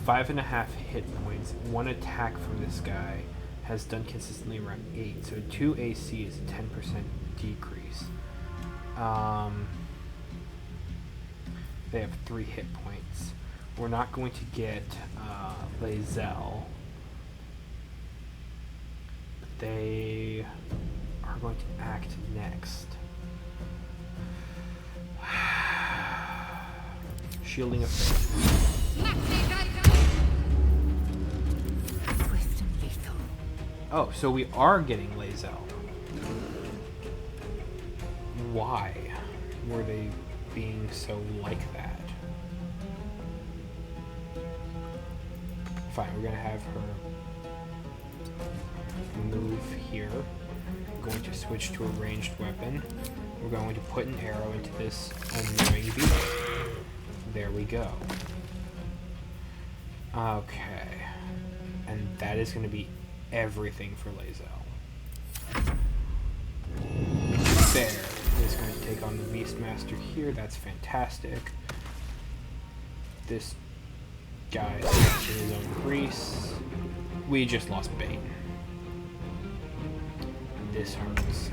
5.5 hit points. 1 attack from this guy has done consistently around 8, so 2 AC is a 10% decrease. They have 3 hit points. We're not going to get Lae'zel. They are going to act next. Shielding of faith. Swift and lethal. Oh, so we are getting Lae'zel. Why were they being so like that? Fine, we're gonna have her move here. We're going to switch to a ranged weapon. We're going to put an arrow into this annoying beast. There we go. Okay. And that is going to be everything for Lae'zel. There. Is going to take on the Beastmaster here. That's fantastic. This guy's in his own grease. We just lost bait. This hurts.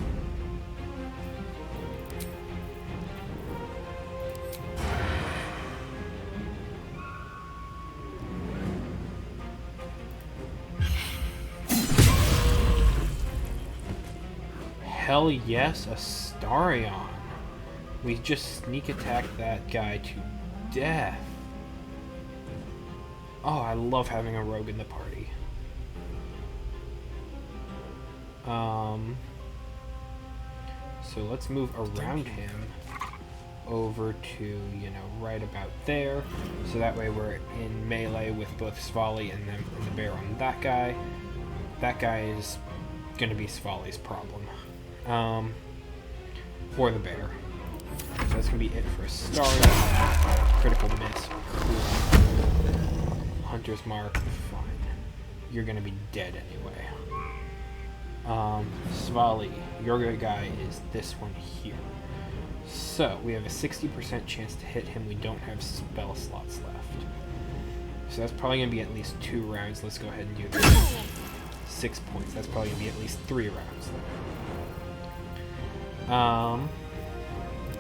Hell yes, Astarion. We just sneak attacked that guy to death. Oh, I love having a rogue in the party. So let's move around him over to, you know, right about there. So that way we're in melee with both Svali and the bear on that guy. That guy is going to be Svali's problem. Or the bear. So that's going to be it for a start. Critical miss. Cool. Hunter's mark. Fine. You're going to be dead anyway. Svali, your good guy is this one here. So we have a 60% chance to hit him. We don't have spell slots left. So that's probably going to be at least 2 rounds. Let's go ahead and do this. 6 points. That's probably going to be at least 3 rounds.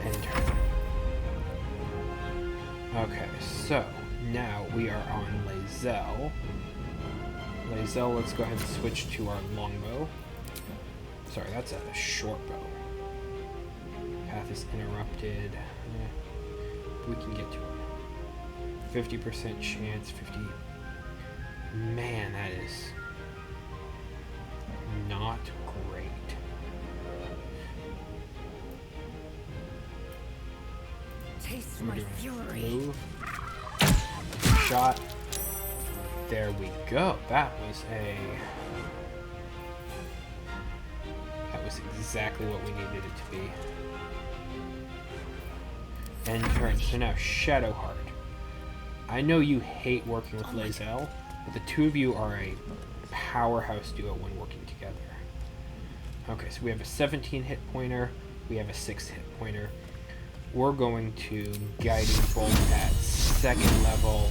End turn. Okay, so now we are on Lae'zel. Lae'zel, let's go ahead and switch to our longbow. Sorry, that's a short bow. Path is interrupted. We can get to him. 50% chance, 50. Man, that is not great. Taste my fury. Move. Shot. There we go. That was exactly what we needed it to be. End turn. So now Shadowheart. I know you hate working with Lae'zel, but the two of you are a powerhouse duo when working together. Okay, so we have a 17 hit pointer. We have a 6 hit pointer. We're going to Guiding Bolt at 2nd level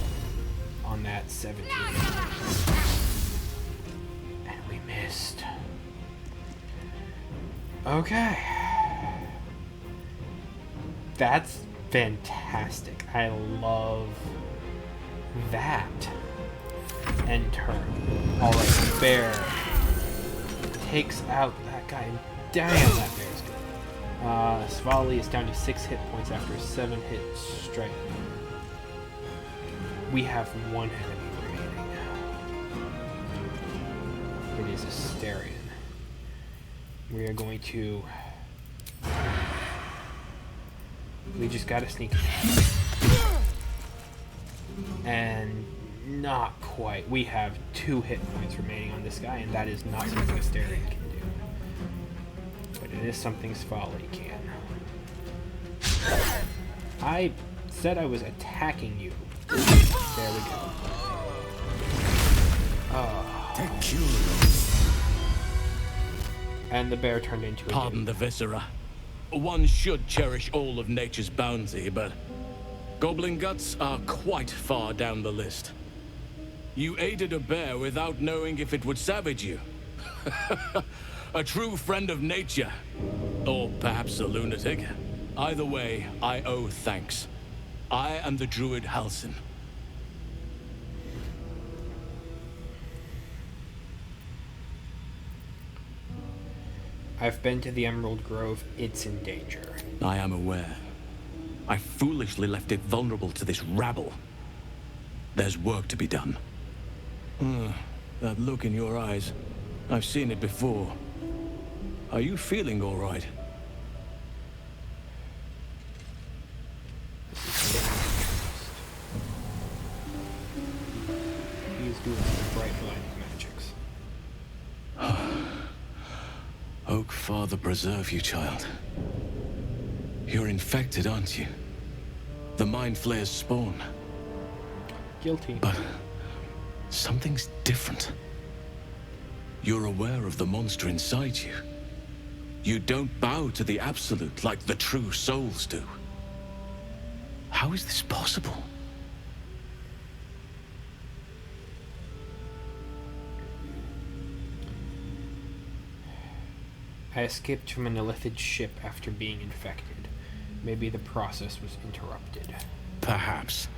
on that 17. And we missed. Okay. That's fantastic. I love that. End turn. Alright, bear takes out that guy. Damn, that bear's good. Svali is down to 6 hit points after a 7 hit strike. We have 1 enemy remaining. It is Astarion. We are going to... We just gotta sneak attack. And not quite. We have 2 hit points remaining on this guy, and that is not something Astarion can do. But it is something Svali can. I said I was attacking you. There we go. And the bear turned into a... Pardon the viscera. One should cherish all of nature's bounty, but goblin guts are quite far down the list. You aided a bear without knowing if it would savage you. A true friend of nature. Or perhaps a lunatic. Either way, I owe thanks. I am the druid Halsin. I've been to the Emerald Grove. It's in danger. I am aware. I foolishly left it vulnerable to this rabble. There's work to be done. That look in your eyes. I've seen it before. Are you feeling all right? He's doing some bright blinding magics. Oak Father preserve you, child. You're infected, aren't you? The Mind Flayer's spawn. Guilty. But something's different. You're aware of the monster inside you. You don't bow to the Absolute like the true souls do. How is this possible? I escaped from an illithid ship after being infected. Maybe the process was interrupted. Perhaps.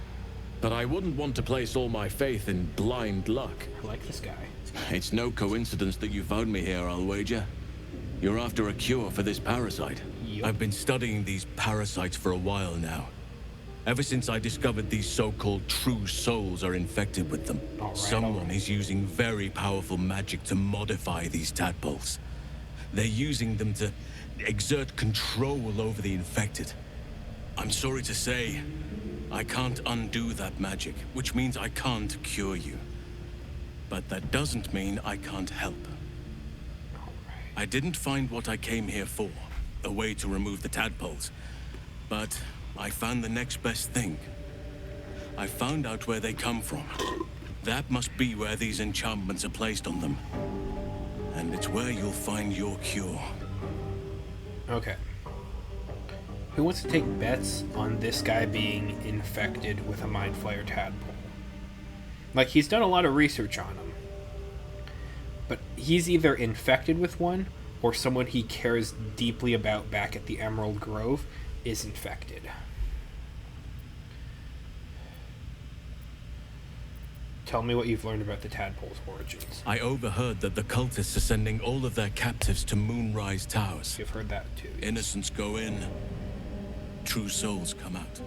But I wouldn't want to place all my faith in blind luck. I like this guy. It's no coincidence that you found me here, I'll wager. You're after a cure for this parasite. Yep. I've been studying these parasites for a while now. Ever since I discovered these so-called true souls are infected with them. Someone is using very powerful magic to modify these tadpoles. They're using them to exert control over the infected. I'm sorry to say, I can't undo that magic, which means I can't cure you. But that doesn't mean I can't help. I didn't find what I came here for, a way to remove the tadpoles. But I found the next best thing. I found out where they come from. That must be where these enchantments are placed on them. And it's where you'll find your cure. Okay. Who wants to take bets on this guy being infected with a Mind Flayer tadpole? Like, he's done a lot of research on him. But he's either infected with one, or someone he cares deeply about back at the Emerald Grove is infected. Tell me what you've learned about the tadpole's origins. I overheard that the cultists are sending all of their captives to Moonrise Towers. You've heard that too. Innocents go in, true souls come out.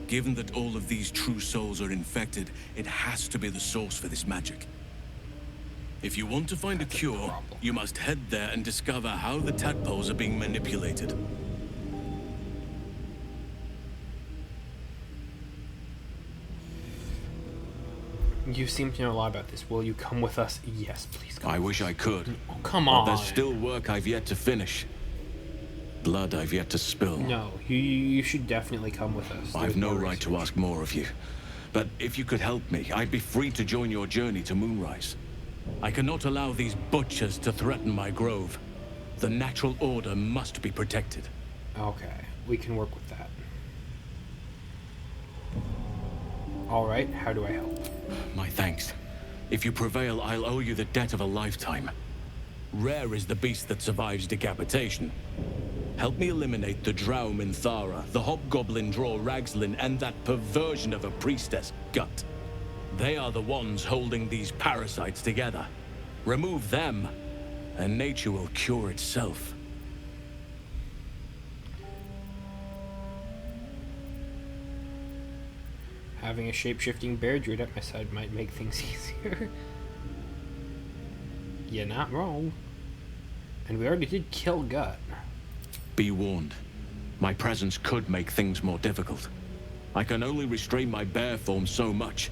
Given that all of these true souls are infected, it has to be the source for this magic. If you want to find a cure, you must head there and discover how the tadpoles are being manipulated. You seem to know a lot about this. Will you come with us? Yes, please come. I wish I could. Oh, come on. But there's still work I've yet to finish. Blood I've yet to spill. No, you should definitely come with us. I've no right to ask more of you. But if you could help me, I'd be free to join your journey to Moonrise. I cannot allow these butchers to threaten my grove. The natural order must be protected. Okay, we can work with that. Alright, how do I help? My thanks. If you prevail, I'll owe you the debt of a lifetime. Rare is the beast that survives decapitation. Help me eliminate the Drow Minthara, the Hobgoblin Draw Ragslin, and that perversion of a priestess, Gut. They are the ones holding these parasites together. Remove them, and nature will cure itself. Having a shape-shifting bear druid at my side might make things easier. You're not wrong. And we already did kill Gut. Be warned. My presence could make things more difficult. I can only restrain my bear form so much.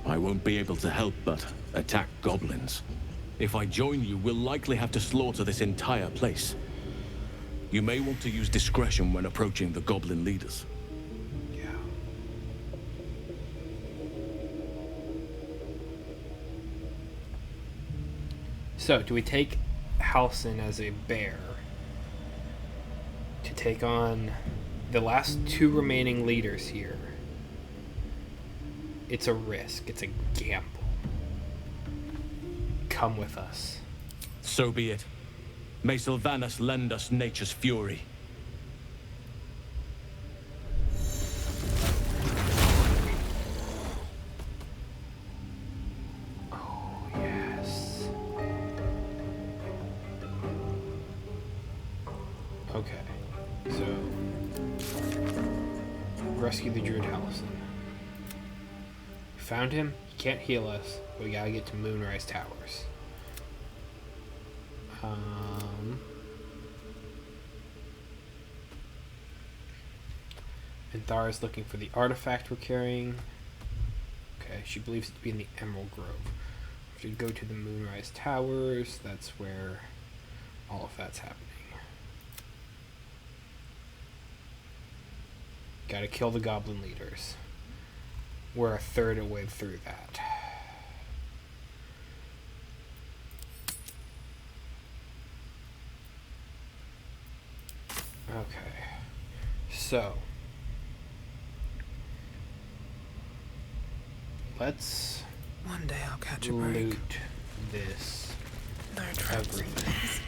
I won't be able to help but attack goblins. If I join you, we'll likely have to slaughter this entire place. You may want to use discretion when approaching the goblin leaders. So, do we take Halsin as a bear to take on the last two remaining leaders here? It's a risk. It's a gamble. Come with us. So be it. May Sylvanas lend us nature's fury. Okay, so rescue the druid Halsin. Found him. He can't heal us. But we gotta get to Moonrise Towers. And Thara's looking for the artifact we're carrying. Okay, she believes it to be in the Emerald Grove. We should go to the Moonrise Towers. That's where all of that's happening. Gotta kill the goblin leaders. We're a third of the way through that. Okay. So. Let's one day I'll catch a break. Loot this. No everything.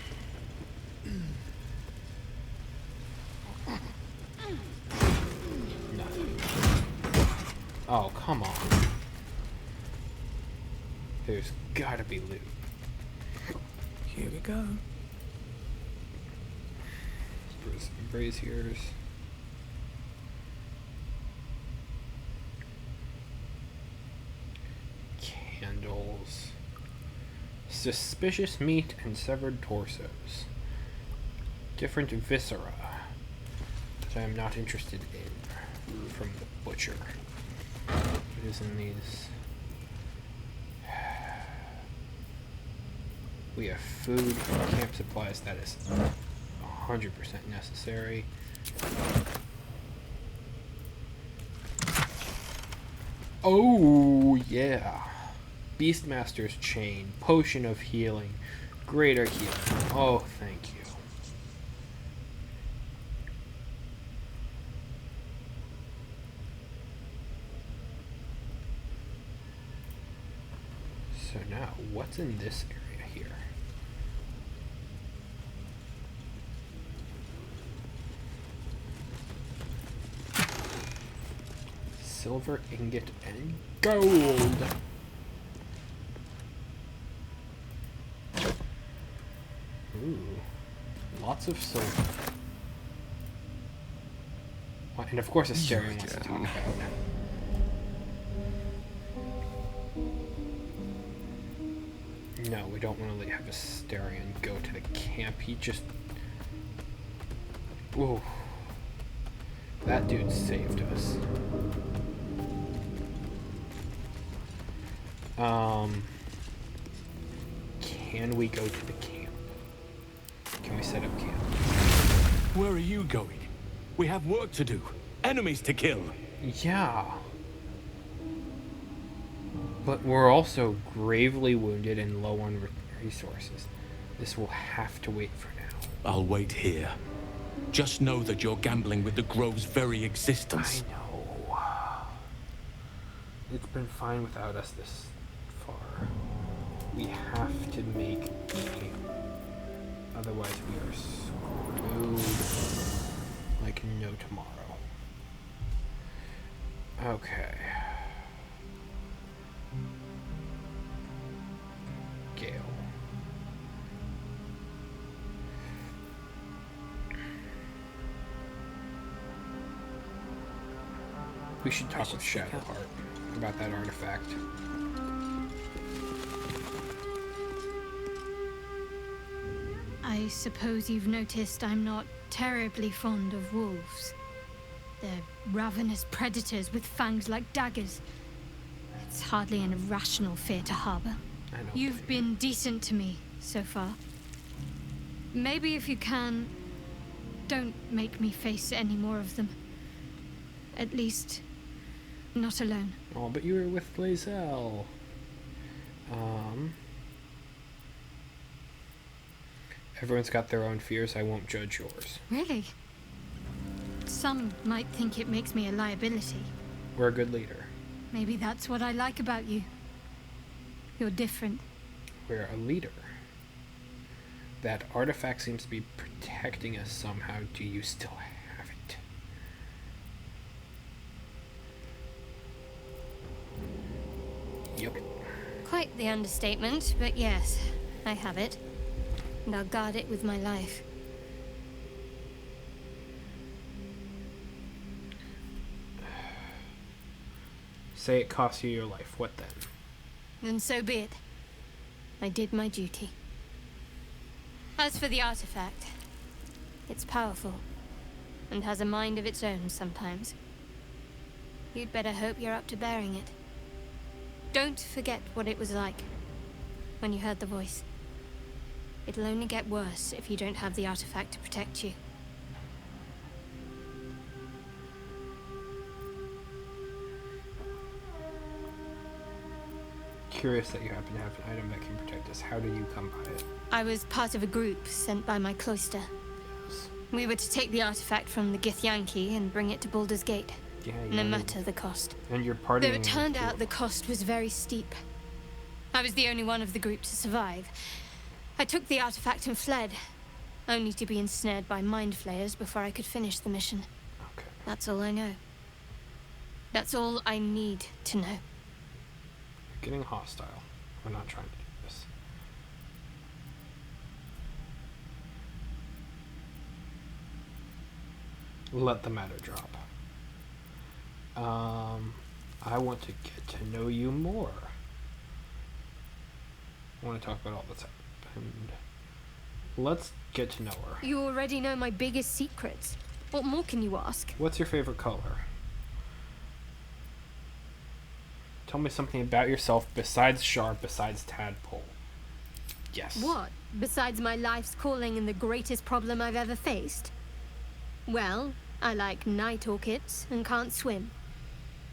There's gotta be loot. Here we go. Braziers. Candles. Suspicious meat and severed torsos. Different viscera that I am not interested in from the butcher. What is in these? We have food, camp supplies, that is 100% necessary. Oh, yeah. Beastmaster's Chain, Potion of Healing, Greater Healing. Oh, thank you. So now, what's in this area here? Silver ingot and gold. Ooh, lots of silver. And of course, Astarion wants to talk about it. No, we don't want to have Astarion go to the camp. He just... Ooh. That dude saved us. Can we go to the camp? Can we set up camp? Where are you going? We have work to do. Enemies to kill. Yeah. But we're also gravely wounded and low on resources. This will have to wait for now. I'll wait here. Just know that you're gambling with the Grove's very existence. I know. It's been fine without us this far. We have to make camp. Otherwise we are screwed like no tomorrow. Okay. Gale. We should talk with Shadowheart about that artifact. I suppose you've noticed I'm not terribly fond of wolves. They're ravenous predators with fangs like daggers. It's hardly an irrational fear to harbor. You've been decent to me so far. Maybe if you can, don't make me face any more of them. At least, not alone. Oh, but you were with Lae'zel. Everyone's got their own fears. I won't judge yours. Really? Some might think it makes me a liability. We're a good leader. Maybe that's what I like about you. You're different. We're a leader. That artifact seems to be protecting us somehow. Do you still have it? Yep. Quite the understatement, but yes, I have it. And I'll guard it with my life. Say it costs you your life. What then? Then so be it. I did my duty. As for the artifact, it's powerful, and has a mind of its own sometimes. You'd better hope you're up to bearing it. Don't forget what it was like when you heard the voice. It'll only get worse if you don't have the artifact to protect you. Curious that you happen to have an item that can protect us. How did you come by it? I was part of a group sent by my cloister. Yes. We were to take the artifact from the Githyanki and bring it to Baldur's Gate. Yeah, no matter the cost. And your party. Though it turned out the cost was very steep. I was the only one of the group to survive. I took the artifact and fled, only to be ensnared by mind flayers before I could finish the mission. Okay. That's all I know. That's all I need to know. Getting hostile. We're not trying to do this. Let the matter drop. I want to get to know you more. I want to talk about all that's happened. Let's get to know her. You already know my biggest secrets. What more can you ask? What's your favorite color? Tell me something about yourself besides Sharp, besides Tadpole. Yes. What? Besides my life's calling and the greatest problem I've ever faced? Well, I like night orchids and can't swim.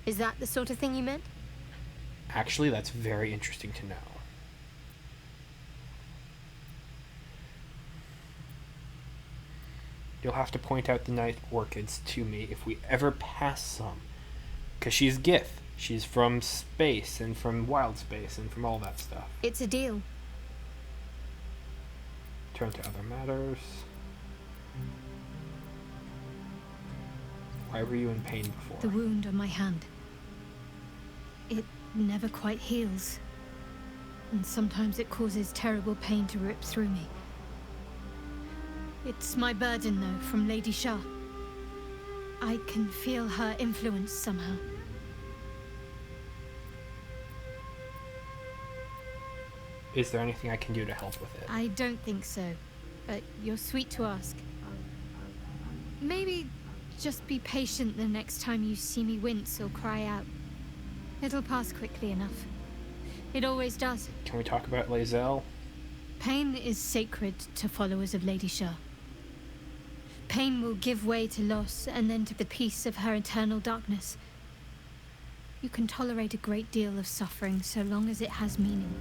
Is that the sort of thing you meant? Actually, that's very interesting to know. You'll have to point out the night orchids to me if we ever pass some. Because she's Gith. She's from space and from wild space and from all that stuff. It's a deal. Turn to other matters. Why were you in pain before? The wound on my hand. It never quite heals. And sometimes it causes terrible pain to rip through me. It's my burden, though, from Lady Shah. I can feel her influence somehow. Is there anything I can do to help with it? I don't think so, but you're sweet to ask. Maybe just be patient the next time you see me wince or cry out. It'll pass quickly enough. It always does. Can we talk about Lae'zel? Pain is sacred to followers of Lady Shah. Pain will give way to loss and then to the peace of her eternal darkness. You can tolerate a great deal of suffering so long as it has meaning.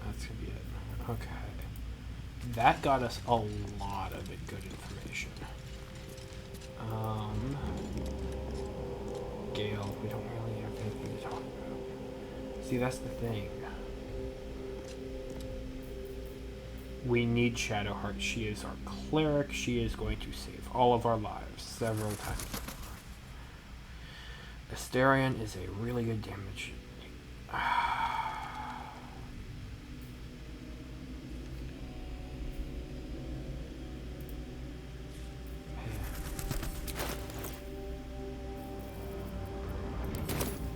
That's gonna be it. Okay. That got us a lot of good information. Gale, we don't really have anything to talk about. See, that's the thing. We need Shadowheart. She is our cleric. She is going to save all of our lives several times. Astarion is a really good damage.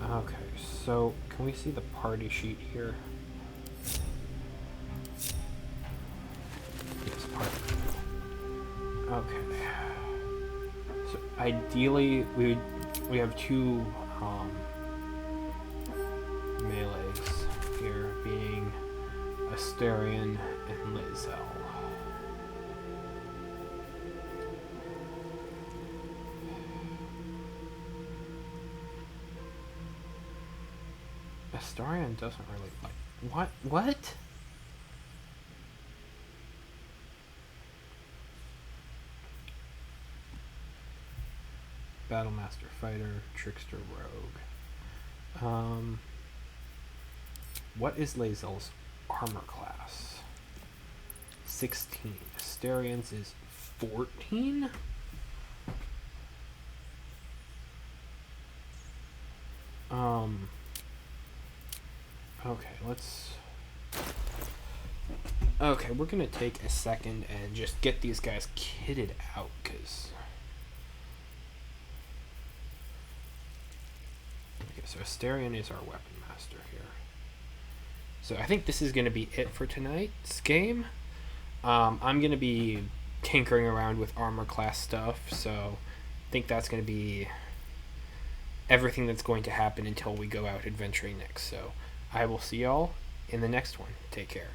Okay, so can we see the party sheet here? Yes, party. Okay. So ideally, we have two melees here, being Astarion and Lae'zel. Astarion doesn't really like... What? Battlemaster Fighter, Trickster Rogue. What is Lae'zel's armor class? 16. Astarion's is 14? Okay, let's... Okay, we're gonna take a second and just get these guys kitted out, because... Okay, so Astarion is our weapon master here. So I think this is gonna be it for tonight's game. I'm gonna be tinkering around with armor class stuff, so I think that's gonna be everything that's going to happen until we go out adventuring next. So I will see y'all in the next one. Take care.